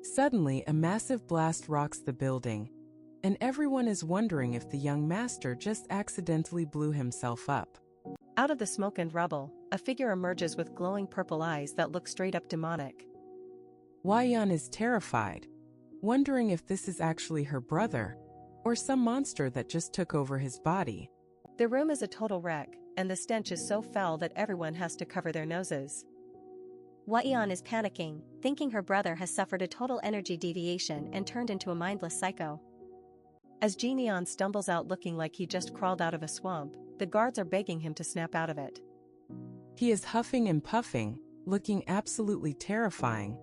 Speaker 3: Suddenly, a massive blast rocks the building, and everyone is wondering if the young master just accidentally blew himself up.
Speaker 1: Out of the smoke and rubble, a figure emerges with glowing purple eyes that look straight up demonic.
Speaker 3: Waiyan is terrified, wondering if this is actually her brother, or some monster that just took over his body.
Speaker 1: The room is a total wreck, and the stench is so foul that everyone has to cover their noses.
Speaker 4: Waiyan is panicking, thinking her brother has suffered a total energy deviation and turned into a mindless psycho.
Speaker 1: As Jinion stumbles out looking like he just crawled out of a swamp, the guards are begging him to snap out of it.
Speaker 3: He is huffing and puffing, looking absolutely terrifying,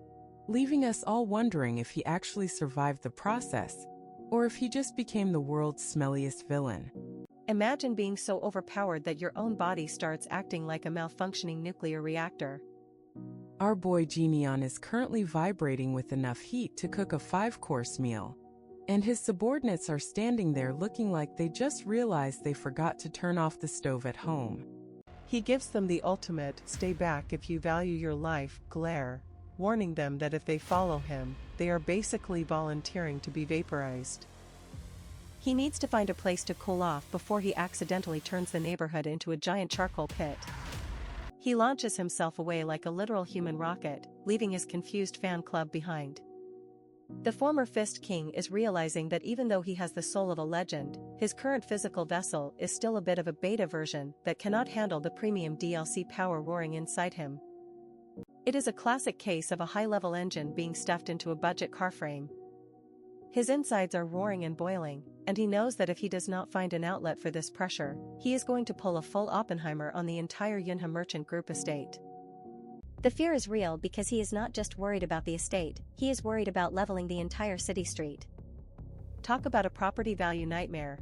Speaker 3: leaving us all wondering if he actually survived the process, or if he just became the world's smelliest villain.
Speaker 1: Imagine being so overpowered that your own body starts acting like a malfunctioning nuclear reactor.
Speaker 3: Our boy Jinion is currently vibrating with enough heat to cook a 5-course meal, and his subordinates are standing there looking like they just realized they forgot to turn off the stove at home.
Speaker 5: He gives them the ultimate "stay back if you value your life" glare, warning them that if they follow him, they are basically volunteering to be vaporized.
Speaker 1: He needs to find a place to cool off before he accidentally turns the neighborhood into a giant charcoal pit. He launches himself away like a literal human rocket, leaving his confused fan club behind. The former Fist King is realizing that even though he has the soul of a legend, his current physical vessel is still a bit of a beta version that cannot handle the premium DLC power roaring inside him. It is a classic case of a high-level engine being stuffed into a budget car frame. His insides are roaring and boiling, and he knows that if he does not find an outlet for this pressure, he is going to pull a full Oppenheimer on the entire Yunha Merchant Group estate.
Speaker 4: The fear is real because he is not just worried about the estate, he is worried about leveling the entire city street.
Speaker 1: Talk about a property value nightmare.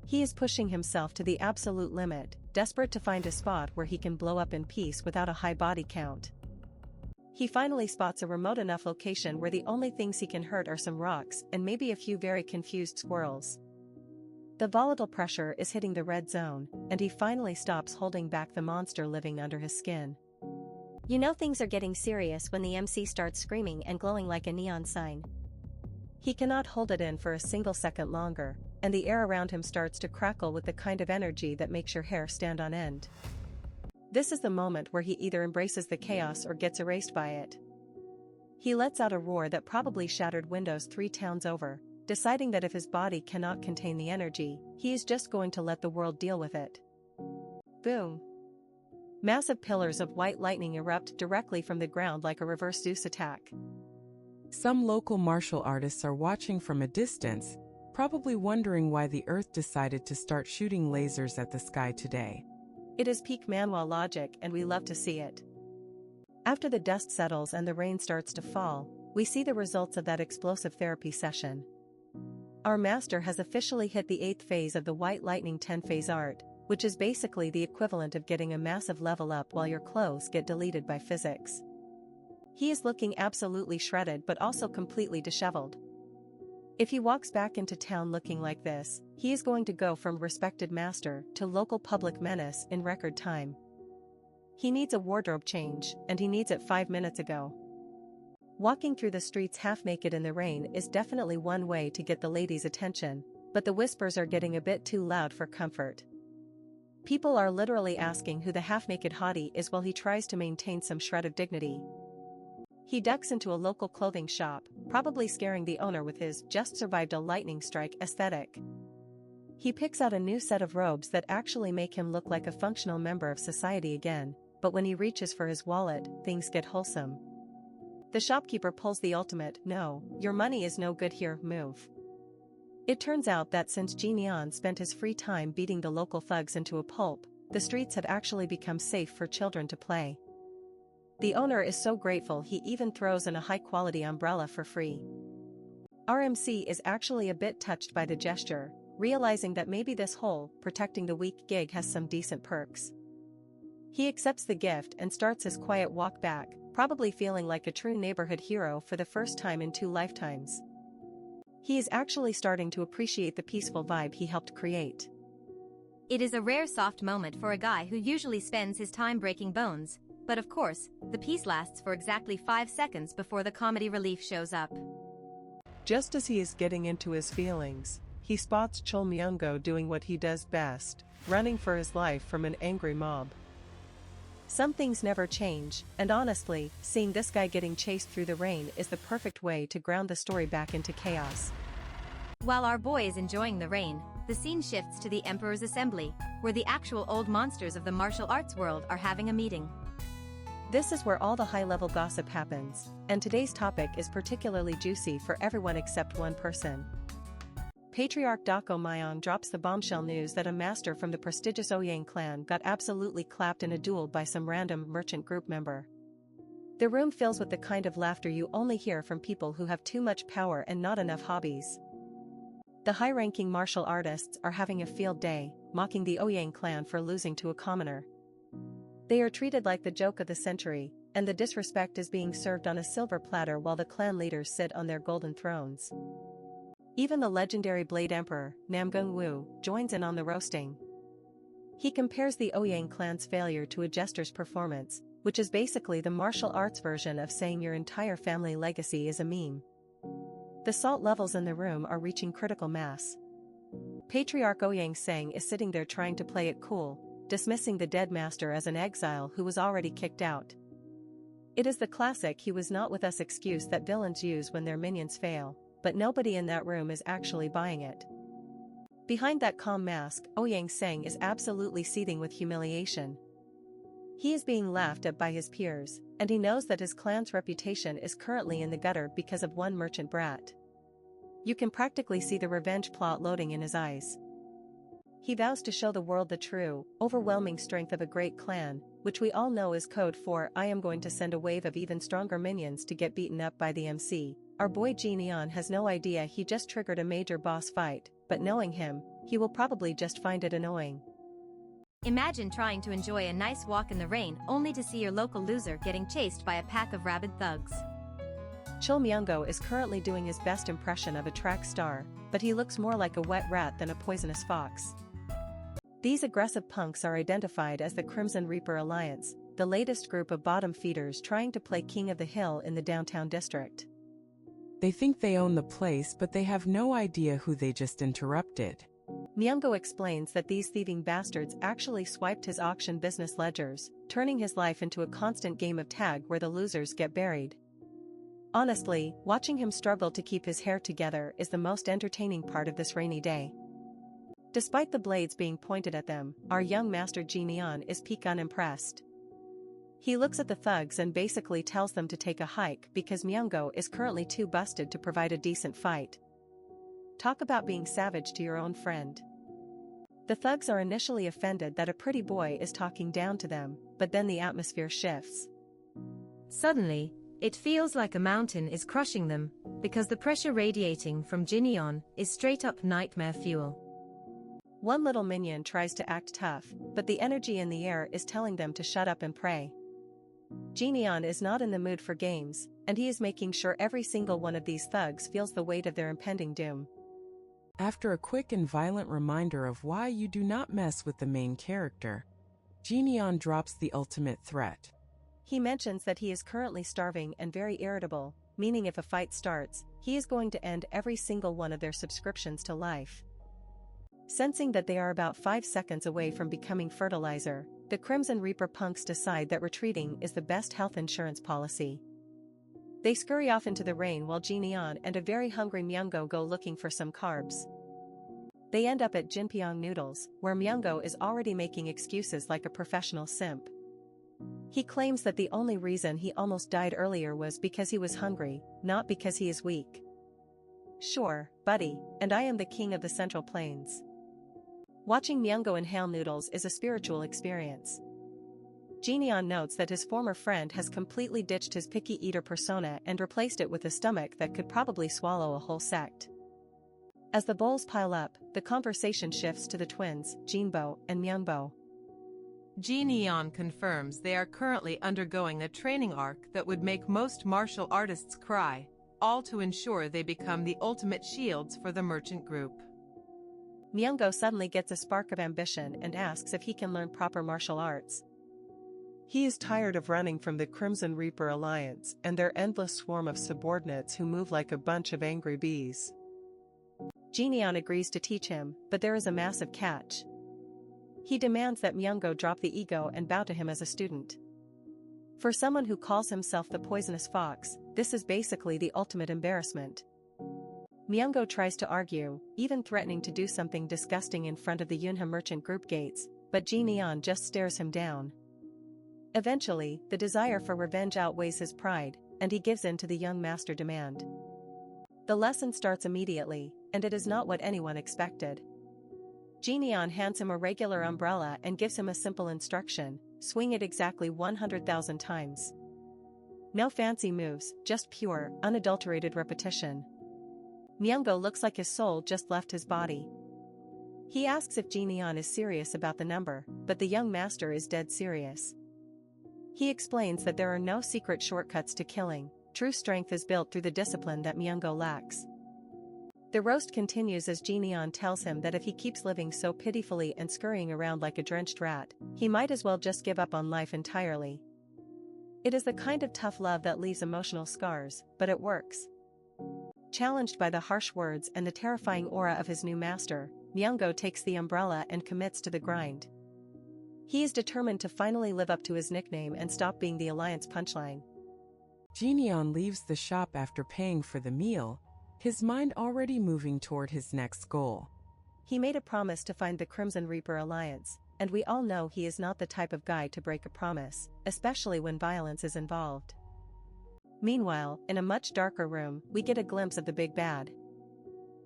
Speaker 1: He is pushing himself to the absolute limit, desperate to find a spot where he can blow up in peace without a high body count. He finally spots a remote enough location where the only things he can hurt are some rocks and maybe a few very confused squirrels. The volatile pressure is hitting the red zone, and he finally stops holding back the monster living under his skin.
Speaker 4: You know things are getting serious when the MC starts screaming and glowing like a neon sign.
Speaker 1: He cannot hold it in for a single second longer, and the air around him starts to crackle with the kind of energy that makes your hair stand on end. This is the moment where he either embraces the chaos or gets erased by it. He lets out a roar that probably shattered windows 3 towns over, deciding that if his body cannot contain the energy, he is just going to let the world deal with it. Boom! Massive pillars of white lightning erupt directly from the ground like a reverse Zeus attack.
Speaker 3: Some local martial artists are watching from a distance, probably wondering why the Earth decided to start shooting lasers at the sky today.
Speaker 1: It is peak Manhwa logic and we love to see it. After the dust settles and the rain starts to fall, we see the results of that explosive therapy session. Our master has officially hit the 8th phase of the White Lightning 10-phase art, which is basically the equivalent of getting a massive level up while your clothes get deleted by physics. He is looking absolutely shredded but also completely disheveled. If he walks back into town looking like this, he is going to go from respected master to local public menace in record time. He needs a wardrobe change, and he needs it 5 minutes ago. Walking through the streets half-naked in the rain is definitely one way to get the ladies' attention, but the whispers are getting a bit too loud for comfort. People are literally asking who the half-naked hottie is while he tries to maintain some shred of dignity. He ducks into a local clothing shop, probably scaring the owner with his "just survived a lightning strike" aesthetic. He picks out a new set of robes that actually make him look like a functional member of society again, but when he reaches for his wallet, things get wholesome. The shopkeeper pulls the ultimate "no, your money is no good here" move. It turns out that since Jinian spent his free time beating the local thugs into a pulp, the streets have actually become safe for children to play. The owner is so grateful he even throws in a high-quality umbrella for free. RMC is actually a bit touched by the gesture, realizing that maybe this whole protecting the weak gig has some decent perks. He accepts the gift and starts his quiet walk back, probably feeling like a true neighborhood hero for the first time in 2 lifetimes. He is actually starting to appreciate the peaceful vibe he helped create.
Speaker 7: It is a rare soft moment for a guy who usually spends his time breaking bones, but of course, the peace lasts for exactly 5 seconds before the comedy relief shows up.
Speaker 5: Just as he is getting into his feelings, he spots Chol Myung-go doing what he does best, running for his life from an angry mob.
Speaker 1: Some things never change, and honestly, seeing this guy getting chased through the rain is the perfect way to ground the story back into chaos.
Speaker 7: While our boy is enjoying the rain, the scene shifts to the Emperor's Assembly, where the actual old monsters of the martial arts world are having a meeting.
Speaker 1: This is where all the high-level gossip happens, and today's topic is particularly juicy for everyone except one person. Patriarch Dako Myong drops the bombshell news that a master from the prestigious Ouyang clan got absolutely clapped in a duel by some random merchant group member. The room fills with the kind of laughter you only hear from people who have too much power and not enough hobbies. The high-ranking martial artists are having a field day, mocking the Ouyang clan for losing to a commoner. They are treated like the joke of the century, and the disrespect is being served on a silver platter while the clan leaders sit on their golden thrones. Even the legendary Blade Emperor, Namgung Wu, joins in on the roasting. He compares the Ouyang clan's failure to a jester's performance, which is basically the martial arts version of saying your entire family legacy is a meme. The salt levels in the room are reaching critical mass. Patriarch Ouyang Seng is sitting there trying to play it cool, dismissing the dead master as an exile who was already kicked out. It is the classic "he was not with us" excuse that villains use when their minions fail, but nobody in that room is actually buying it. Behind that calm mask, Ouyang Seng is absolutely seething with humiliation. He is being laughed at by his peers, and he knows that his clan's reputation is currently in the gutter because of one merchant brat. You can practically see the revenge plot loading in his eyes. He vows to show the world the true, overwhelming strength of a great clan, which we all know is code for "I am going to send a wave of even stronger minions to get beaten up by the MC." Our boy Jinian has no idea he just triggered a major boss fight, but knowing him, he will probably just find it annoying.
Speaker 7: Imagine trying to enjoy a nice walk in the rain only to see your local loser getting chased by a pack of rabid thugs.
Speaker 1: Chol Myung-go is currently doing his best impression of a track star, but he looks more like a wet rat than a poisonous fox. These aggressive punks are identified as the Crimson Reaper Alliance, the latest group of bottom feeders trying to play king of the hill in the downtown district.
Speaker 3: They think they own the place, but they have no idea who they just interrupted.
Speaker 1: Myung-go explains that these thieving bastards actually swiped his auction business ledgers, turning his life into a constant game of tag where the losers get buried. Honestly, watching him struggle to keep his hair together is the most entertaining part of this rainy day. Despite the blades being pointed at them, our young master Jinian is peak unimpressed. He looks at the thugs and basically tells them to take a hike because Myung-go is currently too busted to provide a decent fight. Talk about being savage to your own friend. The thugs are initially offended that a pretty boy is talking down to them, but then the atmosphere shifts.
Speaker 2: Suddenly, it feels like a mountain is crushing them, because the pressure radiating from Jinian is straight-up nightmare fuel.
Speaker 1: One little minion tries to act tough, but the energy in the air is telling them to shut up and pray. Jinian is not in the mood for games, and he is making sure every single one of these thugs feels the weight of their impending doom.
Speaker 3: After a quick and violent reminder of why you do not mess with the main character, Jinian drops the ultimate threat.
Speaker 1: He mentions that he is currently starving and very irritable, meaning if a fight starts, he is going to end every single one of their subscriptions to life. Sensing that they are about 5 seconds away from becoming fertilizer, the Crimson Reaper punks decide that retreating is the best health insurance policy. They scurry off into the rain while Jinian and a very hungry Myungo go looking for some carbs. They end up at Jinpyeong Noodles, where Myungo is already making excuses like a professional simp. He claims that the only reason he almost died earlier was because he was hungry, not because he is weak. Sure, buddy, and I am the king of the Central Plains. Watching Myungo inhale noodles is a spiritual experience. Jinian notes that his former friend has completely ditched his picky eater persona and replaced it with a stomach that could probably swallow a whole sect. As the bowls pile up, the conversation shifts to the twins, Jinbo and Myungbo.
Speaker 6: Jinian confirms they are currently undergoing a training arc that would make most martial artists cry, all to ensure they become the ultimate shields for the merchant group.
Speaker 1: Myungo suddenly gets a spark of ambition and asks if he can learn proper martial arts.
Speaker 5: He is tired of running from the Crimson Reaper Alliance and their endless swarm of subordinates who move like a bunch of angry bees.
Speaker 1: Jinian agrees to teach him, but there is a massive catch. He demands that Myungo drop the ego and bow to him as a student. For someone who calls himself the poisonous fox, this is basically the ultimate embarrassment. Myungo tries to argue, even threatening to do something disgusting in front of the Yunha merchant group gates, but Jinian just stares him down. Eventually, the desire for revenge outweighs his pride, and he gives in to the young master demand. The lesson starts immediately, and it is not what anyone expected. Jinian hands him a regular umbrella and gives him a simple instruction: swing it exactly 100,000 times. No fancy moves, just pure, unadulterated repetition. Myungo looks like his soul just left his body. He asks if Jinian is serious about the number, but the young master is dead serious. He explains that there are no secret shortcuts to killing, true strength is built through the discipline that Myungo lacks. The roast continues as Jinian tells him that if he keeps living so pitifully and scurrying around like a drenched rat, he might as well just give up on life entirely. It is the kind of tough love that leaves emotional scars, but it works. Challenged by the harsh words and the terrifying aura of his new master, Myungo takes the umbrella and commits to the grind. He is determined to finally live up to his nickname and stop being the Alliance punchline.
Speaker 3: Jinian leaves the shop after paying for the meal, his mind already moving toward his next goal.
Speaker 1: He made a promise to find the Crimson Reaper Alliance, and we all know he is not the type of guy to break a promise, especially when violence is involved. Meanwhile, in a much darker room, we get a glimpse of the big bad.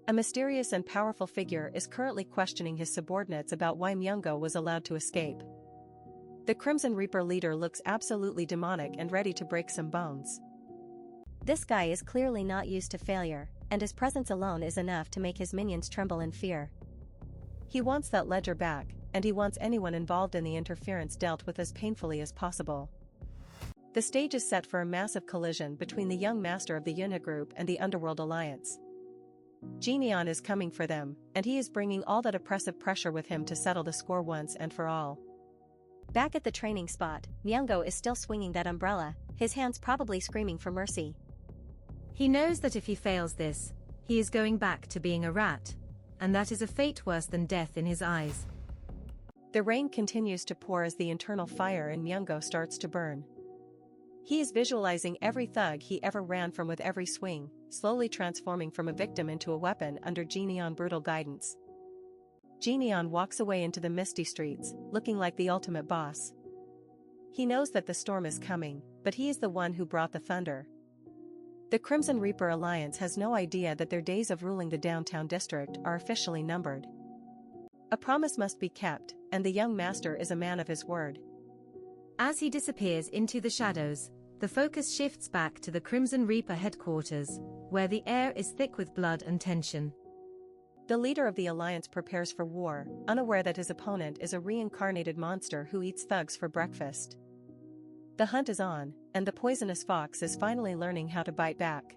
Speaker 1: A mysterious and powerful figure is currently questioning his subordinates about why Myungo was allowed to escape. The Crimson Reaper leader looks absolutely demonic and ready to break some bones.
Speaker 4: This guy is clearly not used to failure, and his presence alone is enough to make his minions tremble in fear.
Speaker 1: He wants that ledger back, and he wants anyone involved in the interference dealt with as painfully as possible. The stage is set for a massive collision between the young master of the Yunha group and the Underworld Alliance. Jinian is coming for them, and he is bringing all that oppressive pressure with him to settle the score once and for all.
Speaker 4: Back at the training spot, Myungo is still swinging that umbrella, his hands probably screaming for mercy.
Speaker 2: He knows that if he fails this, he is going back to being a rat, and that is a fate worse than death in his eyes.
Speaker 1: The rain continues to pour as the internal fire in Myungo starts to burn. He is visualizing every thug he ever ran from with every swing, slowly transforming from a victim into a weapon under Jinian brutal guidance. Jinian walks away into the misty streets, looking like the ultimate boss. He knows that the storm is coming, but he is the one who brought the thunder. The Crimson Reaper Alliance has no idea that their days of ruling the downtown district are officially numbered. A promise must be kept, and the young master is a man of his word.
Speaker 2: As he disappears into the shadows, the focus shifts back to the Crimson Reaper headquarters, where the air is thick with blood and tension.
Speaker 1: The leader of the Alliance prepares for war, unaware that his opponent is a reincarnated monster who eats thugs for breakfast. The hunt is on, and the poisonous fox is finally learning how to bite back.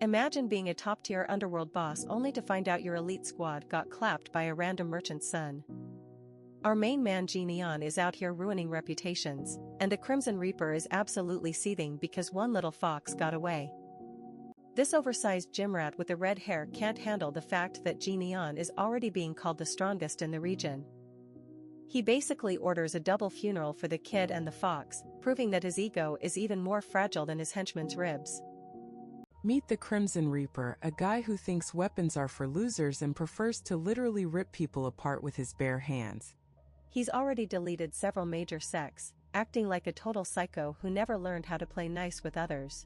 Speaker 1: Imagine being a top-tier underworld boss only to find out your elite squad got clapped by a random merchant's son. Our main man Jinian is out here ruining reputations, and the Crimson Reaper is absolutely seething because one little fox got away. This oversized gym rat with the red hair can't handle the fact that Jinian is already being called the strongest in the region. He basically orders a double funeral for the kid and the fox, proving that his ego is even more fragile than his henchman's ribs.
Speaker 3: Meet the Crimson Reaper, a guy who thinks weapons are for losers and prefers to literally rip people apart with his bare hands.
Speaker 1: He's already deleted several major sects, acting like a total psycho who never learned how to play nice with others.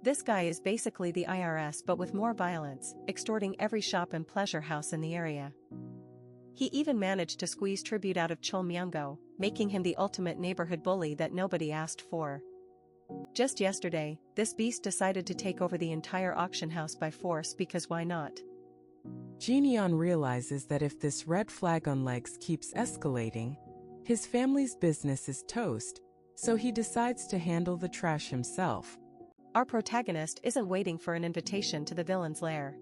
Speaker 1: This guy is basically the IRS but with more violence, extorting every shop and pleasure house in the area. He even managed to squeeze tribute out of Chol Myungo, making him the ultimate neighborhood bully that nobody asked for. Just yesterday, this beast decided to take over the entire auction house by force because why not?
Speaker 3: Jineon realizes that if this red flag on legs keeps escalating, his family's business is toast, so he decides to handle the trash himself.
Speaker 1: Our protagonist isn't waiting for an invitation to the villain's lair.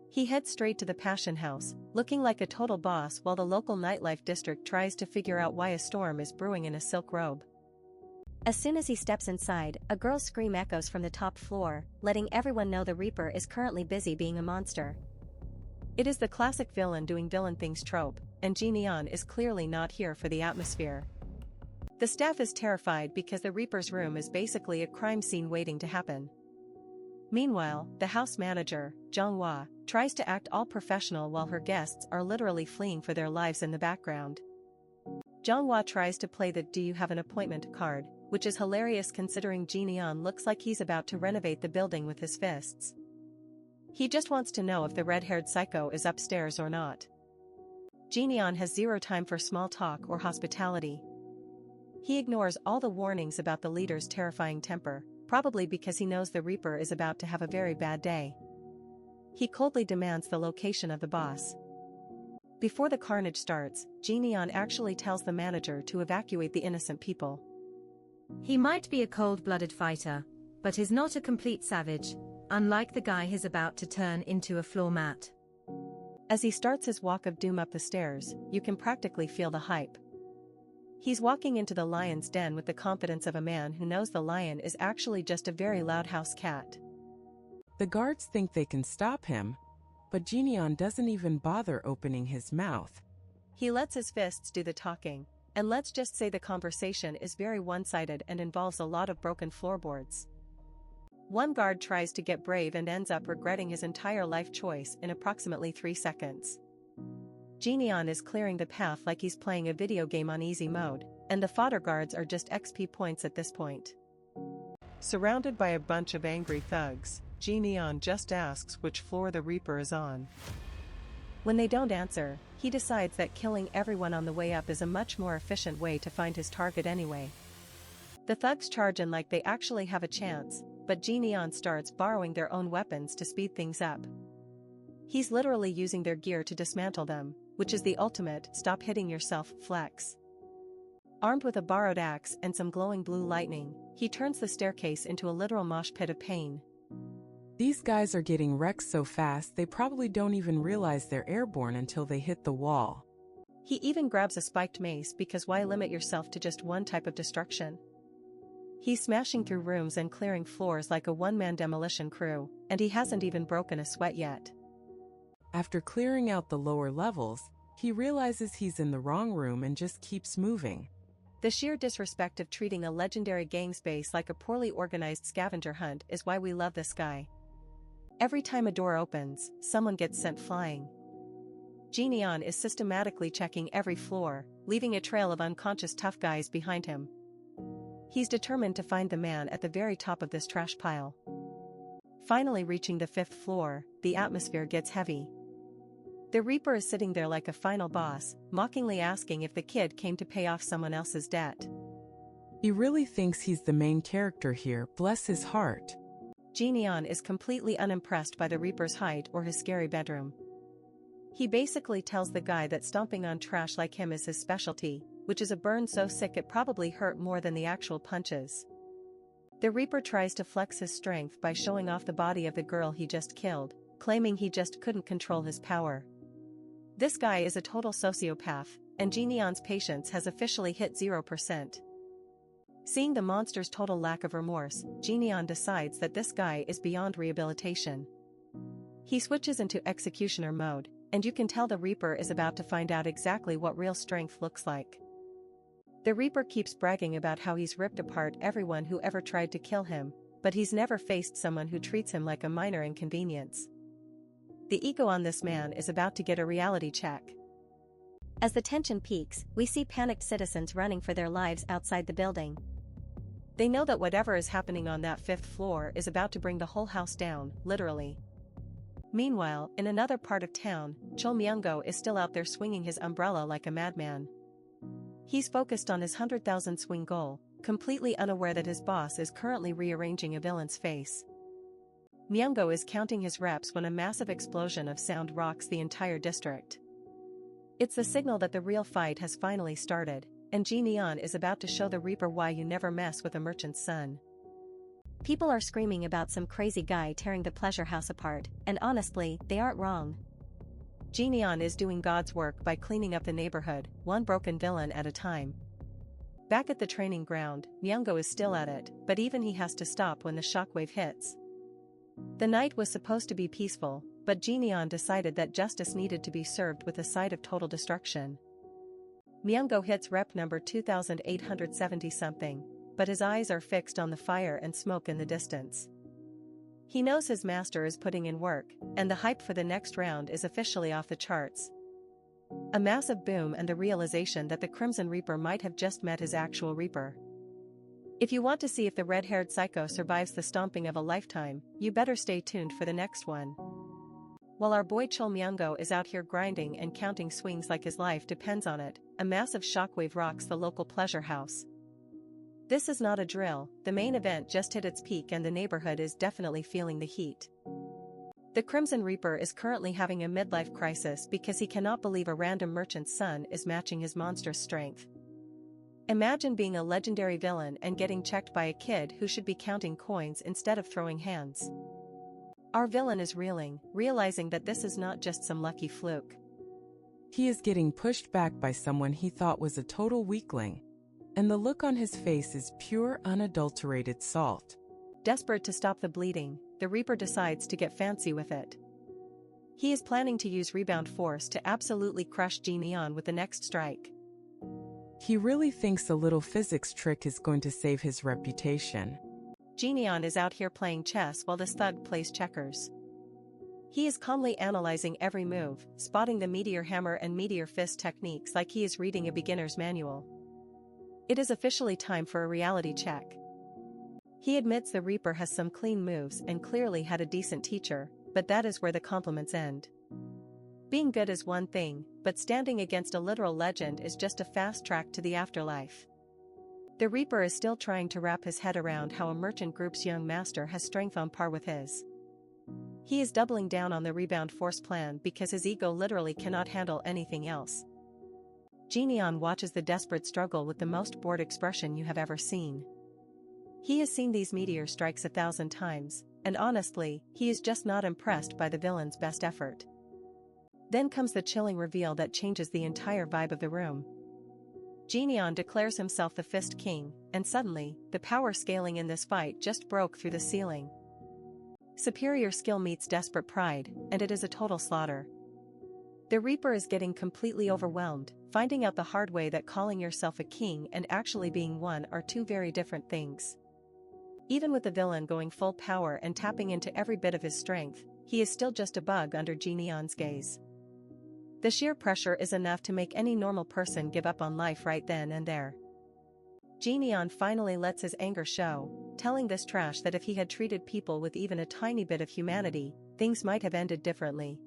Speaker 1: He heads straight to the Passion House, looking like a total boss while the local nightlife district tries to figure out why a storm is brewing in a silk robe.
Speaker 4: As soon as he steps inside, a girl's scream echoes from the top floor, letting everyone know the Reaper is currently busy being a monster.
Speaker 1: It is the classic villain doing villain things trope, and Jineon is clearly not here for the atmosphere. The staff is terrified because the Reaper's room is basically a crime scene waiting to happen. Meanwhile, the house manager, Jonghwa, tries to act all professional while her guests are literally fleeing for their lives in the background. Jonghwa tries to play the "Do you have an appointment" card, which is hilarious considering Jineon looks like he's about to renovate the building with his fists. He just wants to know if the red-haired psycho is upstairs or not. Jineon has zero time for small talk or hospitality. He ignores all the warnings about the leader's terrifying temper, probably because he knows the Reaper is about to have a very bad day. He coldly demands the location of the boss. Before the carnage starts, Jineon actually tells the manager to evacuate the innocent people.
Speaker 2: He might be a cold-blooded fighter, but is not a complete savage, unlike the guy he's about to turn into a floor mat.
Speaker 1: As he starts his walk of doom up the stairs, you can practically feel the hype. He's walking into the lion's den with the confidence of a man who knows the lion is actually just a very loud house cat.
Speaker 3: The guards think they can stop him, but Jineon doesn't even bother opening his mouth.
Speaker 1: He lets his fists do the talking, and let's just say the conversation is very one-sided and involves a lot of broken floorboards. One guard tries to get brave and ends up regretting his entire life choice in approximately 3 seconds. Jineon is clearing the path like he's playing a video game on easy mode, and the fodder guards are just XP points at this point.
Speaker 5: Surrounded by a bunch of angry thugs, Jineon just asks which floor the Reaper is on.
Speaker 1: When they don't answer, he decides that killing everyone on the way up is a much more efficient way to find his target anyway. The thugs charge in like they actually have a chance, but Jineon starts borrowing their own weapons to speed things up. He's literally using their gear to dismantle them, which is the ultimate "stop hitting yourself" flex. Armed with a borrowed axe and some glowing blue lightning, he turns the staircase into a literal mosh pit of pain.
Speaker 3: These guys are getting wrecked so fast they probably don't even realize they're airborne until they hit the wall.
Speaker 1: He even grabs a spiked mace because why limit yourself to just one type of destruction? He's smashing through rooms and clearing floors like a one-man demolition crew, and he hasn't even broken a sweat yet.
Speaker 3: After clearing out the lower levels, he realizes he's in the wrong room and just keeps moving.
Speaker 1: The sheer disrespect of treating a legendary gang space like a poorly organized scavenger hunt is why we love this guy. Every time a door opens, someone gets sent flying. Jineon is systematically checking every floor, leaving a trail of unconscious tough guys behind him. He's determined to find the man at the very top of this trash pile. Finally reaching the 5th floor, the atmosphere gets heavy. The Reaper is sitting there like a final boss, mockingly asking if the kid came to pay off someone else's debt.
Speaker 3: He really thinks he's the main character here, bless his heart.
Speaker 1: Jineon is completely unimpressed by the Reaper's height or his scary bedroom. He basically tells the guy that stomping on trash like him is his specialty, which is a burn so sick it probably hurt more than the actual punches. The Reaper tries to flex his strength by showing off the body of the girl he just killed, claiming he just couldn't control his power. This guy is a total sociopath, and Jineon's patience has officially hit 0%. Seeing the monster's total lack of remorse, Jineon decides that this guy is beyond rehabilitation. He switches into executioner mode, and you can tell the Reaper is about to find out exactly what real strength looks like. The Reaper keeps bragging about how he's ripped apart everyone who ever tried to kill him, but he's never faced someone who treats him like a minor inconvenience. The ego on this man is about to get a reality check.
Speaker 4: As the tension peaks, we see panicked citizens running for their lives outside the building.
Speaker 1: They know that whatever is happening on that 5th floor is about to bring the whole house down, literally. Meanwhile, in another part of town, Chol Myung-go is still out there swinging his umbrella like a madman. He's focused on his 100,000 swing goal, completely unaware that his boss is currently rearranging a villain's face. Myung-go is counting his reps when a massive explosion of sound rocks the entire district. It's the signal that the real fight has finally started, and Ji Neon is about to show the Reaper why you never mess with a merchant's son.
Speaker 4: People are screaming about some crazy guy tearing the pleasure house apart, and honestly, they aren't wrong.
Speaker 1: Ji Neon is doing God's work by cleaning up the neighborhood, one broken villain at a time. Back at the training ground, Myung-go is still at it, but even he has to stop when the shockwave hits. The night was supposed to be peaceful, but Ji Neon decided that justice needed to be served with a side of total destruction. Myung-go hits rep number 2870-something, but his eyes are fixed on the fire and smoke in the distance. He knows his master is putting in work, and the hype for the next round is officially off the charts. A massive boom and the realization that the Crimson Reaper might have just met his actual Reaper. If you want to see if the red-haired psycho survives the stomping of a lifetime, you better stay tuned for the next one. While our boy Chol Myung-go is out here grinding and counting swings like his life depends on it, a massive shockwave rocks the local pleasure house. This is not a drill, the main event just hit its peak and the neighborhood is definitely feeling the heat. The Crimson Reaper is currently having a midlife crisis because he cannot believe a random merchant's son is matching his monstrous strength. Imagine being a legendary villain and getting checked by a kid who should be counting coins instead of throwing hands. Our villain is reeling, realizing that this is not just some lucky fluke.
Speaker 3: He is getting pushed back by someone he thought was a total weakling. And the look on his face is pure, unadulterated salt.
Speaker 1: Desperate to stop the bleeding, the Reaper decides to get fancy with it. He is planning to use rebound force to absolutely crush Ji Neon with the next strike.
Speaker 3: He really thinks a little physics trick is going to save his reputation.
Speaker 1: Ji Neon is out here playing chess while this thug plays checkers. He is calmly analyzing every move, spotting the meteor hammer and meteor fist techniques like he is reading a beginner's manual. It is officially time for a reality check. He admits the Reaper has some clean moves and clearly had a decent teacher, but that is where the compliments end. Being good is one thing, but standing against a literal legend is just a fast track to the afterlife. The Reaper is still trying to wrap his head around how a merchant group's young master has strength on par with his. He is doubling down on the rebound force plan because his ego literally cannot handle anything else. Ji Neon watches the desperate struggle with the most bored expression you have ever seen. He has seen these meteor strikes 1,000 times, and honestly, he is just not impressed by the villain's best effort. Then comes the chilling reveal that changes the entire vibe of the room. Ji Neon declares himself the Fist King, and suddenly, the power scaling in this fight just broke through the ceiling. Superior skill meets desperate pride, and it is a total slaughter. The Reaper is getting completely overwhelmed, finding out the hard way that calling yourself a king and actually being one are two very different things. Even with the villain going full power and tapping into every bit of his strength, he is still just a bug under Ji Neon's gaze. The sheer pressure is enough to make any normal person give up on life right then and there. Ji Neon finally lets his anger show, telling this trash that if he had treated people with even a tiny bit of humanity, things might have ended differently.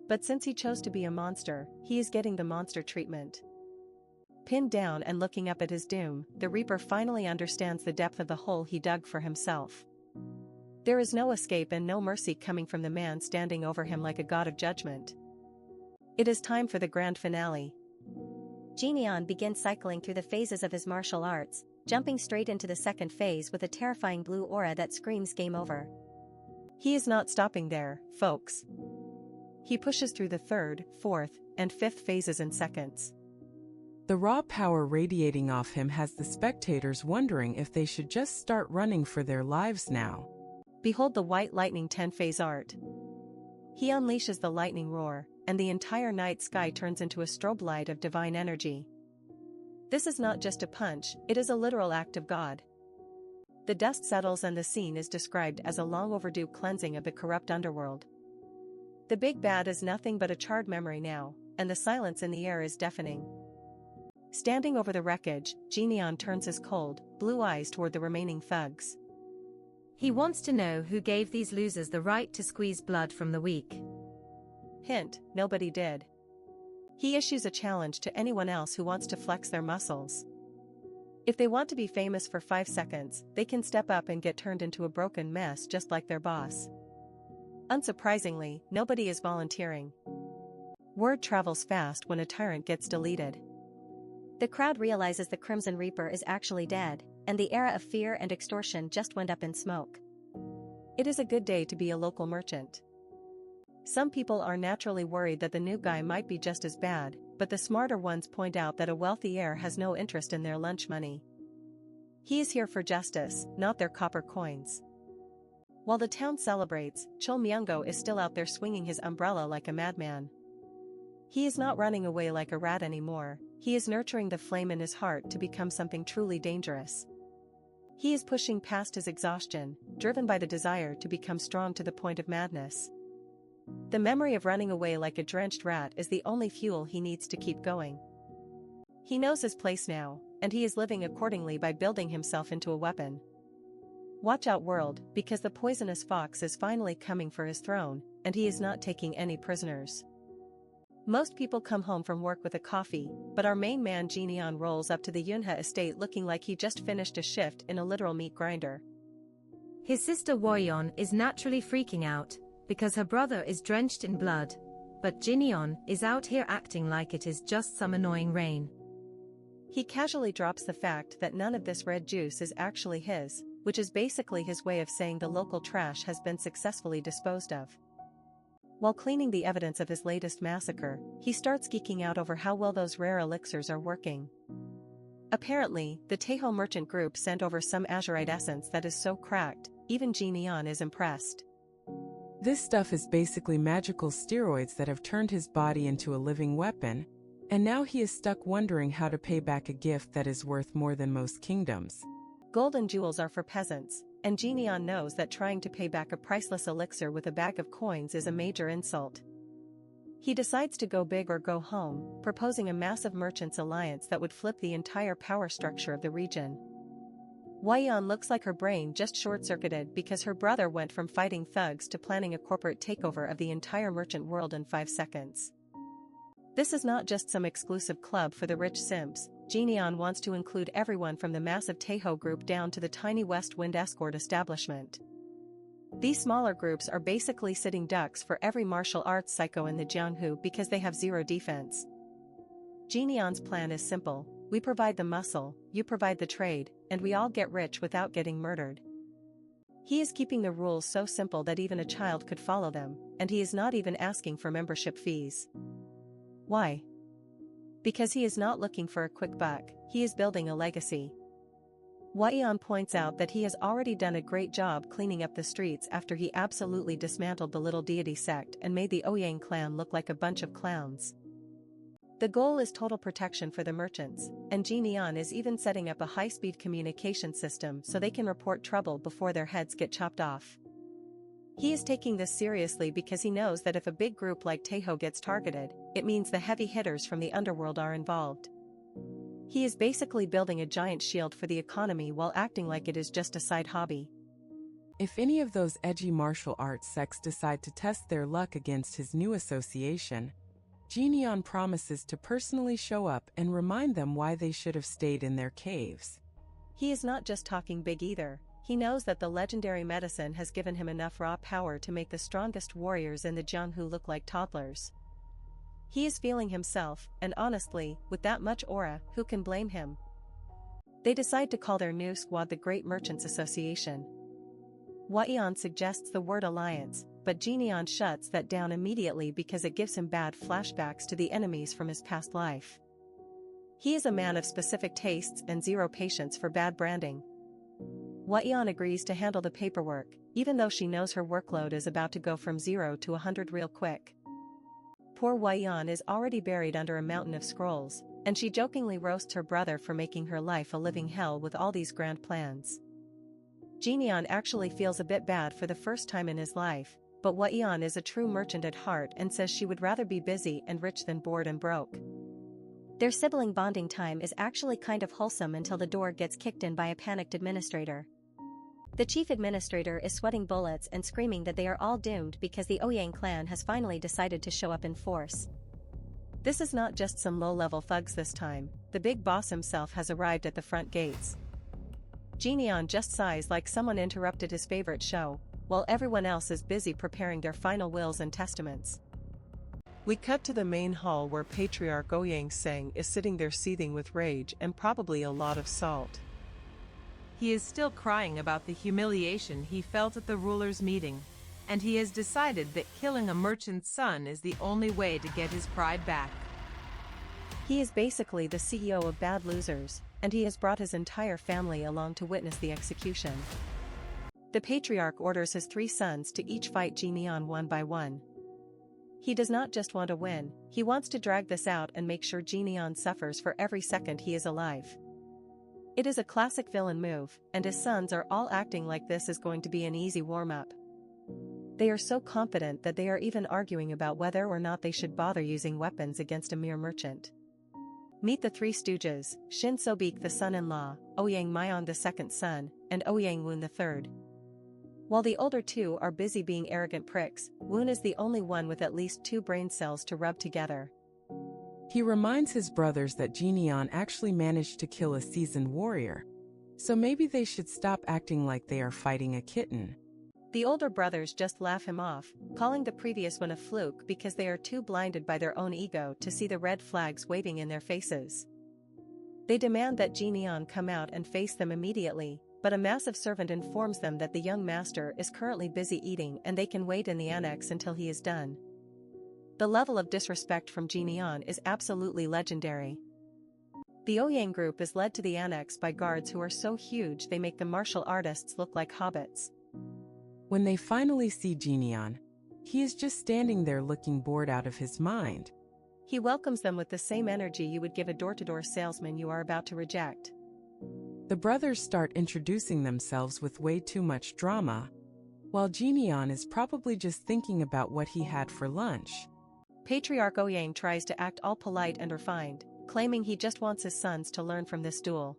Speaker 1: But since he chose to be a monster, he is getting the monster treatment. Pinned down and looking up at his doom, the Reaper finally understands the depth of the hole he dug for himself. There is no escape and no mercy coming from the man standing over him like a god of judgment. It is time for the grand finale.
Speaker 4: Ji Neon begins cycling through the phases of his martial arts, jumping straight into the second phase with a terrifying blue aura that screams game over.
Speaker 1: He is not stopping there, folks. He pushes through the third, fourth, and fifth phases in seconds.
Speaker 3: The raw power radiating off him has the spectators wondering if they should just start running for their lives now.
Speaker 1: Behold the white lightning 10-phase art. He unleashes the lightning roar, and the entire night sky turns into a strobe light of divine energy. This is not just a punch, it is a literal act of God. The dust settles and the scene is described as a long overdue cleansing of the corrupt underworld. The big bad is nothing but a charred memory now, and the silence in the air is deafening. Standing over the wreckage, Jineon turns his cold, blue eyes toward the remaining thugs.
Speaker 2: He wants to know who gave these losers the right to squeeze blood from the weak.
Speaker 1: Hint, nobody did. He issues a challenge to anyone else who wants to flex their muscles. If they want to be famous for 5 seconds, they can step up and get turned into a broken mess just like their boss. Unsurprisingly, nobody is volunteering. Word travels fast when a tyrant gets deleted.
Speaker 4: The crowd realizes the Crimson Reaper is actually dead, and the era of fear and extortion just went up in smoke.
Speaker 1: It is a good day to be a local merchant. Some people are naturally worried that the new guy might be just as bad, but the smarter ones point out that a wealthy heir has no interest in their lunch money. He is here for justice, not their copper coins. While the town celebrates, Chol Myungo is still out there swinging his umbrella like a madman. He is not running away like a rat anymore, he is nurturing the flame in his heart to become something truly dangerous. He is pushing past his exhaustion, driven by the desire to become strong to the point of madness. The memory of running away like a drenched rat is the only fuel he needs to keep going. He knows his place now, and he is living accordingly by building himself into a weapon. Watch out, world, because the poisonous fox is finally coming for his throne, and he is not taking any prisoners. Most people come home from work with a coffee, but our main man Jineon rolls up to the Yunha estate looking like he just finished a shift in a literal meat grinder.
Speaker 2: His sister Woyeon is naturally freaking out, because her brother is drenched in blood, but Jineon is out here acting like it is just some annoying rain.
Speaker 1: He casually drops the fact that none of this red juice is actually his, which is basically his way of saying the local trash has been successfully disposed of. While cleaning the evidence of his latest massacre, he starts geeking out over how well those rare elixirs are working. Apparently, the Taeho merchant group sent over some azurite essence that is so cracked, even Jineon is impressed.
Speaker 3: This stuff is basically magical steroids that have turned his body into a living weapon, and now he is stuck wondering how to pay back a gift that is worth more than most kingdoms.
Speaker 1: Gold and jewels are for peasants, and Jineon knows that trying to pay back a priceless elixir with a bag of coins is a major insult. He decides to go big or go home, proposing a massive merchants alliance that would flip the entire power structure of the region. Woyeon looks like her brain just short-circuited because her brother went from fighting thugs to planning a corporate takeover of the entire merchant world in 5 seconds. This is not just some exclusive club for the rich simps. Jineon wants to include everyone from the massive Taeho group down to the tiny West Wind escort establishment. These smaller groups are basically sitting ducks for every martial arts psycho in the Jianghu because they have zero defense. Jineon's plan is simple: we provide the muscle, you provide the trade, and we all get rich without getting murdered. He is keeping the rules so simple that even a child could follow them, and he is not even asking for membership fees. Why? Because he is not looking for a quick buck, he is building a legacy. Woyeon points out that he has already done a great job cleaning up the streets after he absolutely dismantled the little deity sect and made the Ouyang clan look like a bunch of clowns. The goal is total protection for the merchants, and Jineon is even setting up a high-speed communication system so they can report trouble before their heads get chopped off. He is taking this seriously because he knows that if a big group like Taeho gets targeted, it means the heavy hitters from the underworld are involved. He is basically building a giant shield for the economy while acting like it is just a side hobby.
Speaker 3: If any of those edgy martial arts sects decide to test their luck against his new association, Jineon promises to personally show up and remind them why they should have stayed in their caves.
Speaker 1: He is not just talking big either. He knows that the legendary medicine has given him enough raw power to make the strongest warriors in the Jianghu look like toddlers. He is feeling himself, and honestly, with that much aura, who can blame him? They decide to call their new squad the Great Merchants Association. Woyeon suggests the word alliance, but Jineon shuts that down immediately because it gives him bad flashbacks to the enemies from his past life. He is a man of specific tastes and zero patience for bad branding. Woyeon agrees to handle the paperwork, even though she knows her workload is about to go from 0 to 100 real quick. poor Waiyan is already buried under a mountain of scrolls, and she jokingly roasts her brother for making her life a living hell with all these grand plans. Jinian actually feels a bit bad for the first time in his life, but Waiyan is a true merchant at heart and says she would rather be busy and rich than bored and broke.
Speaker 4: Their sibling bonding time is actually kind of wholesome until the door gets kicked in by a panicked administrator. The chief administrator is sweating bullets and screaming that they are all doomed because the Ouyang clan has finally decided to show up in force.
Speaker 1: This is not just some low-level thugs this time, the big boss himself has arrived at the front gates. Jinian just sighs like someone interrupted his favorite show, while everyone else is busy preparing their final wills and testaments.
Speaker 5: We cut to the main hall where Patriarch Ouyang Seng is sitting there seething with rage and probably a lot of salt.
Speaker 6: He is still crying about the humiliation he felt at the ruler's meeting, and he has decided that killing a merchant's son is the only way to get his pride back.
Speaker 1: He is basically the CEO of Bad Losers, and he has brought his entire family along to witness the execution. The Patriarch orders his 3 sons to each fight Jinian one by one. He does not just want to win, he wants to drag this out and make sure Jinian suffers for every second he is alive. It is a classic villain move, and his sons are all acting like this is going to be an easy warm-up. They are so confident that they are even arguing about whether or not they should bother using weapons against a mere merchant. Meet the 3 stooges, Shin Sobik the son-in-law, Ouyang Mayon the second son, and Ouyang Woon the third. While the older 2 are busy being arrogant pricks, Woon is the only one with at least 2 brain cells to rub together.
Speaker 3: He reminds his brothers that Jinian actually managed to kill a seasoned warrior, so maybe they should stop acting like they are fighting a kitten.
Speaker 1: The older brothers just laugh him off, calling the previous one a fluke because they are too blinded by their own ego to see the red flags waving in their faces. They demand that Jinian come out and face them immediately, but a massive servant informs them that the young master is currently busy eating and they can wait in the annex until he is done. The level of disrespect from Jinian is absolutely legendary. The Ouyang group is led to the annex by guards who are so huge they make the martial artists look like hobbits.
Speaker 3: When they finally see Jinian, he is just standing there looking bored out of his mind.
Speaker 1: He welcomes them with the same energy you would give a door-to-door salesman you are about to reject.
Speaker 3: The brothers start introducing themselves with way too much drama, while Jinian is probably just thinking about what he had for lunch.
Speaker 1: Patriarch Ouyang tries to act all polite and refined, claiming he just wants his sons to learn from this duel.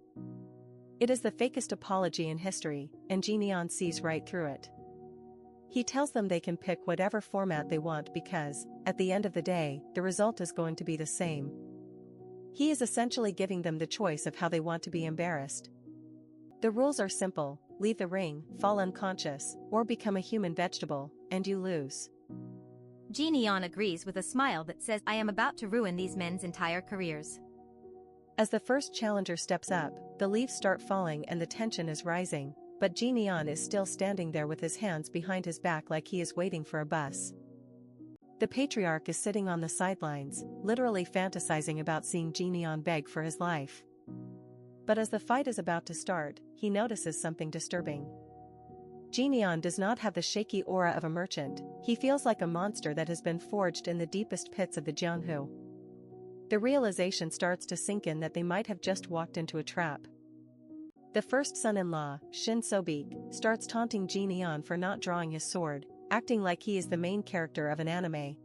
Speaker 1: It is the fakest apology in history, and Jinian sees right through it. He tells them they can pick whatever format they want because, at the end of the day, the result is going to be the same. He is essentially giving them the choice of how they want to be embarrassed. The rules are simple: leave the ring, fall unconscious, or become a human vegetable, and you lose.
Speaker 7: Jinian agrees with a smile that says, I am about to ruin these men's entire careers.
Speaker 1: As the first challenger steps up, the leaves start falling and the tension is rising, but Jinian is still standing there with his hands behind his back like he is waiting for a bus. The Patriarch is sitting on the sidelines, literally fantasizing about seeing Jinian beg for his life. But as the fight is about to start, he notices something disturbing. Jinian does not have the shaky aura of a merchant, he feels like a monster that has been forged in the deepest pits of the Jianghu. The realization starts to sink in that they might have just walked into a trap. The first son-in-law, Shin Sobik, starts taunting Jinian for not drawing his sword, acting like he is the main character of an anime.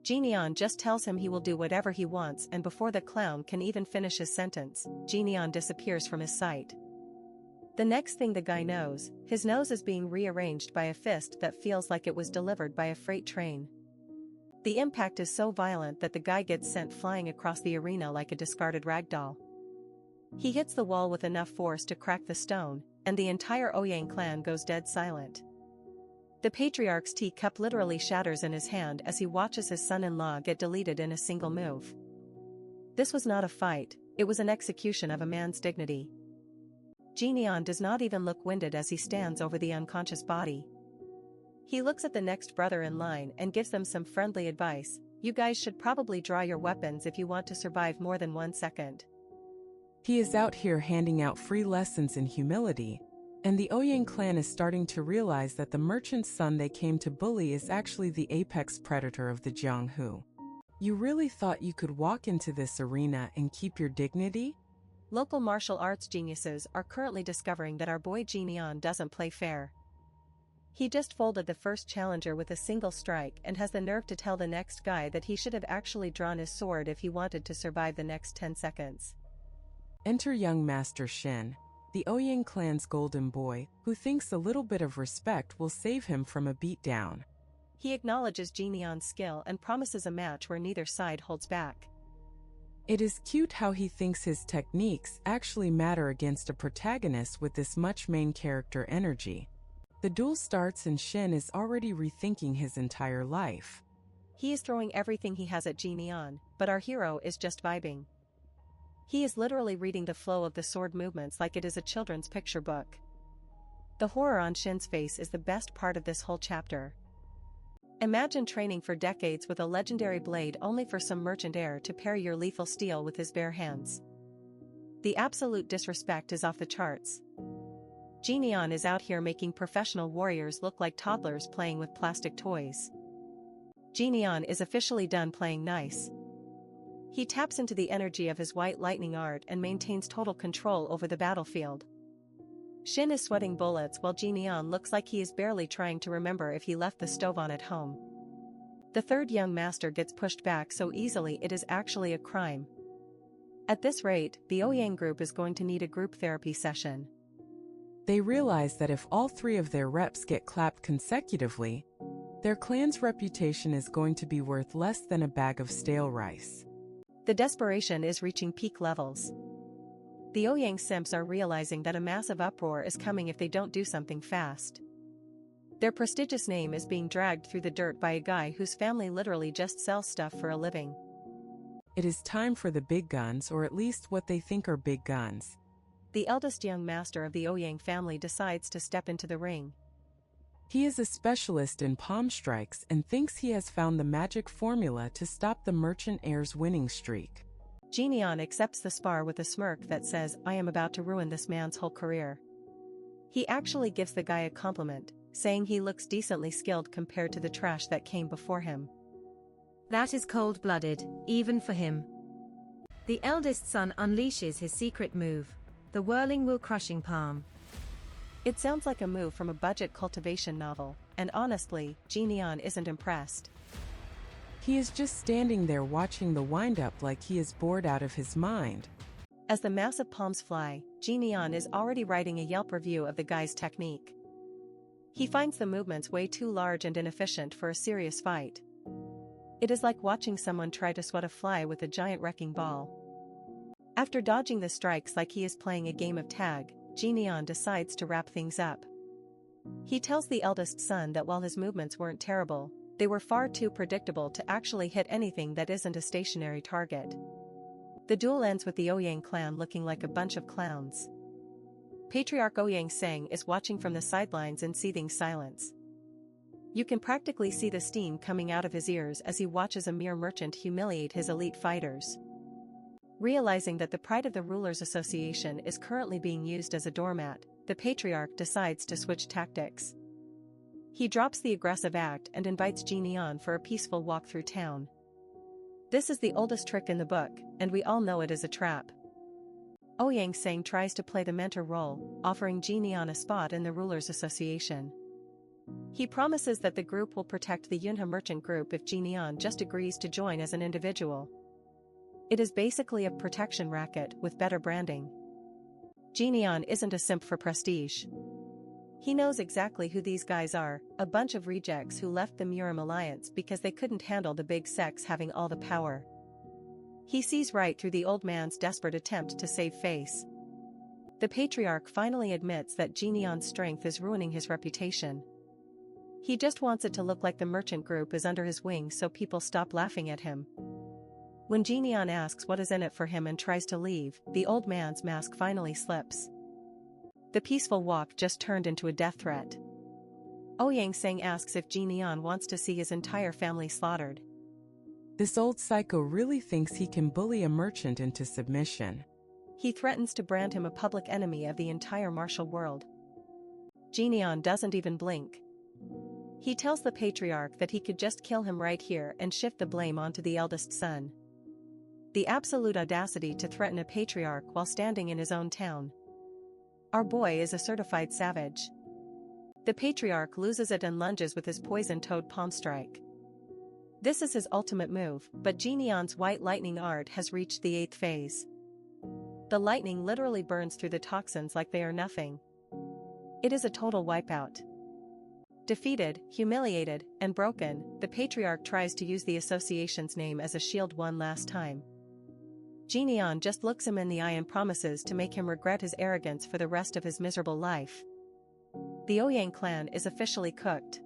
Speaker 1: Jinian just tells him he will do whatever he wants, and before the clown can even finish his sentence, Jinian disappears from his sight. The next thing the guy knows, his nose is being rearranged by a fist that feels like it was delivered by a freight train. The impact is so violent that the guy gets sent flying across the arena like a discarded ragdoll. He hits the wall with enough force to crack the stone, and the entire Ouyang clan goes dead silent. The Patriarch's teacup literally shatters in his hand as he watches his son-in-law get deleted in a single move. This was not a fight, it was an execution of a man's dignity. Jinian does not even look winded as he stands over the unconscious body. He looks at the next brother in line and gives them some friendly advice: you guys should probably draw your weapons if you want to survive more than 1 second.
Speaker 3: He is out here handing out free lessons in humility, and the Ouyang clan is starting to realize that the merchant's son they came to bully is actually the apex predator of the Jianghu. You really thought you could walk into this arena and keep your dignity?
Speaker 1: Local martial arts geniuses are currently discovering that our boy Jineon doesn't play fair. He just folded the first challenger with a single strike and has the nerve to tell the next guy that he should have actually drawn his sword if he wanted to survive the next 10 seconds.
Speaker 3: Enter young Master Shin, the Ouyang clan's golden boy, who thinks a little bit of respect will save him from a beatdown.
Speaker 1: He acknowledges Jineon's skill and promises a match where neither side holds back.
Speaker 3: It is cute how he thinks his techniques actually matter against a protagonist with this much main character energy. The duel starts and Shin is already rethinking his entire life.
Speaker 1: He is throwing everything he has at Jineon, but our hero is just vibing. He is literally reading the flow of the sword movements like it is a children's picture book. The horror on Shin's face is the best part of this whole chapter. Imagine training for decades with a legendary blade only for some merchant heir to parry your lethal steel with his bare hands. The absolute disrespect is off the charts. Jineon is out here making professional warriors look like toddlers playing with plastic toys. Jineon is officially done playing nice. He taps into the energy of his white lightning art and maintains total control over the battlefield. Shin is sweating bullets while Jineon looks like he is barely trying to remember if he left the stove on at home. The third young master gets pushed back so easily it is actually a crime. At this rate, the Ouyang group is going to need a group therapy session.
Speaker 3: They realize that if all three of their reps get clapped consecutively, their clan's reputation is going to be worth less than a bag of stale rice.
Speaker 1: The desperation is reaching peak levels. The Ouyang simps are realizing that a massive uproar is coming if they don't do something fast. Their prestigious name is being dragged through the dirt by a guy whose family literally just sells stuff for a living.
Speaker 3: It is time for the big guns, or at least what they think are big guns.
Speaker 1: The eldest young master of the Ouyang family decides to step into the ring.
Speaker 3: He is a specialist in palm strikes and thinks he has found the magic formula to stop the merchant heir's winning streak.
Speaker 1: Jineon accepts the spar with a smirk that says, "I am about to ruin this man's whole career." He actually gives the guy a compliment, saying he looks decently skilled compared to the trash that came before him.
Speaker 2: That is cold-blooded, even for him. The eldest son unleashes his secret move, the whirling wheel crushing palm.
Speaker 1: It sounds like a move from a budget cultivation novel, and honestly, Jineon isn't impressed.
Speaker 3: He is just standing there watching the wind-up like he is bored out of his mind.
Speaker 1: As the massive palms fly, Jineon is already writing a Yelp review of the guy's technique. He finds the movements way too large and inefficient for a serious fight. It is like watching someone try to swat a fly with a giant wrecking ball. After dodging the strikes like he is playing a game of tag, Jineon decides to wrap things up. He tells the eldest son that while his movements weren't terrible, they were far too predictable to actually hit anything that isn't a stationary target. The duel ends with the Ouyang clan looking like a bunch of clowns. Patriarch Ouyang Sang is watching from the sidelines in seething silence. You can practically see the steam coming out of his ears as he watches a mere merchant humiliate his elite fighters. Realizing that the pride of the Rulers Association is currently being used as a doormat, the Patriarch decides to switch tactics. He drops the aggressive act and invites Jineon for a peaceful walk through town. This is the oldest trick in the book, and we all know it is a trap. Ouyang Sang tries to play the mentor role, offering Jineon a spot in the Rulers Association. He promises that the group will protect the Yunha merchant group if Jineon just agrees to join as an individual. It is basically a protection racket with better branding. Jineon isn't a simp for prestige. He knows exactly who these guys are, a bunch of rejects who left the Murim alliance because they couldn't handle the big sex having all the power. He sees right through the old man's desperate attempt to save face. The Patriarch finally admits that Jineon's strength is ruining his reputation. He just wants it to look like the merchant group is under his wing so people stop laughing at him. When Jineon asks what is in it for him and tries to leave, the old man's mask finally slips. The peaceful walk just turned into a death threat. Ouyang Sang asks if Jineon wants to see his entire family slaughtered.
Speaker 3: This old psycho really thinks he can bully a merchant into submission.
Speaker 1: He threatens to brand him a public enemy of the entire martial world. Jineon doesn't even blink. He tells the patriarch that he could just kill him right here and shift the blame onto the eldest son. The absolute audacity to threaten a patriarch while standing in his own town. Our boy is a certified savage. The patriarch loses it and lunges with his poison-toad palm strike. This is his ultimate move, but Jinion's white lightning art has reached the 8th phase. The lightning literally burns through the toxins like they are nothing. It is a total wipeout. Defeated, humiliated, and broken, the patriarch tries to use the association's name as a shield one last time. Jinion just looks him in the eye and promises to make him regret his arrogance for the rest of his miserable life. The Ouyang clan is officially cooked.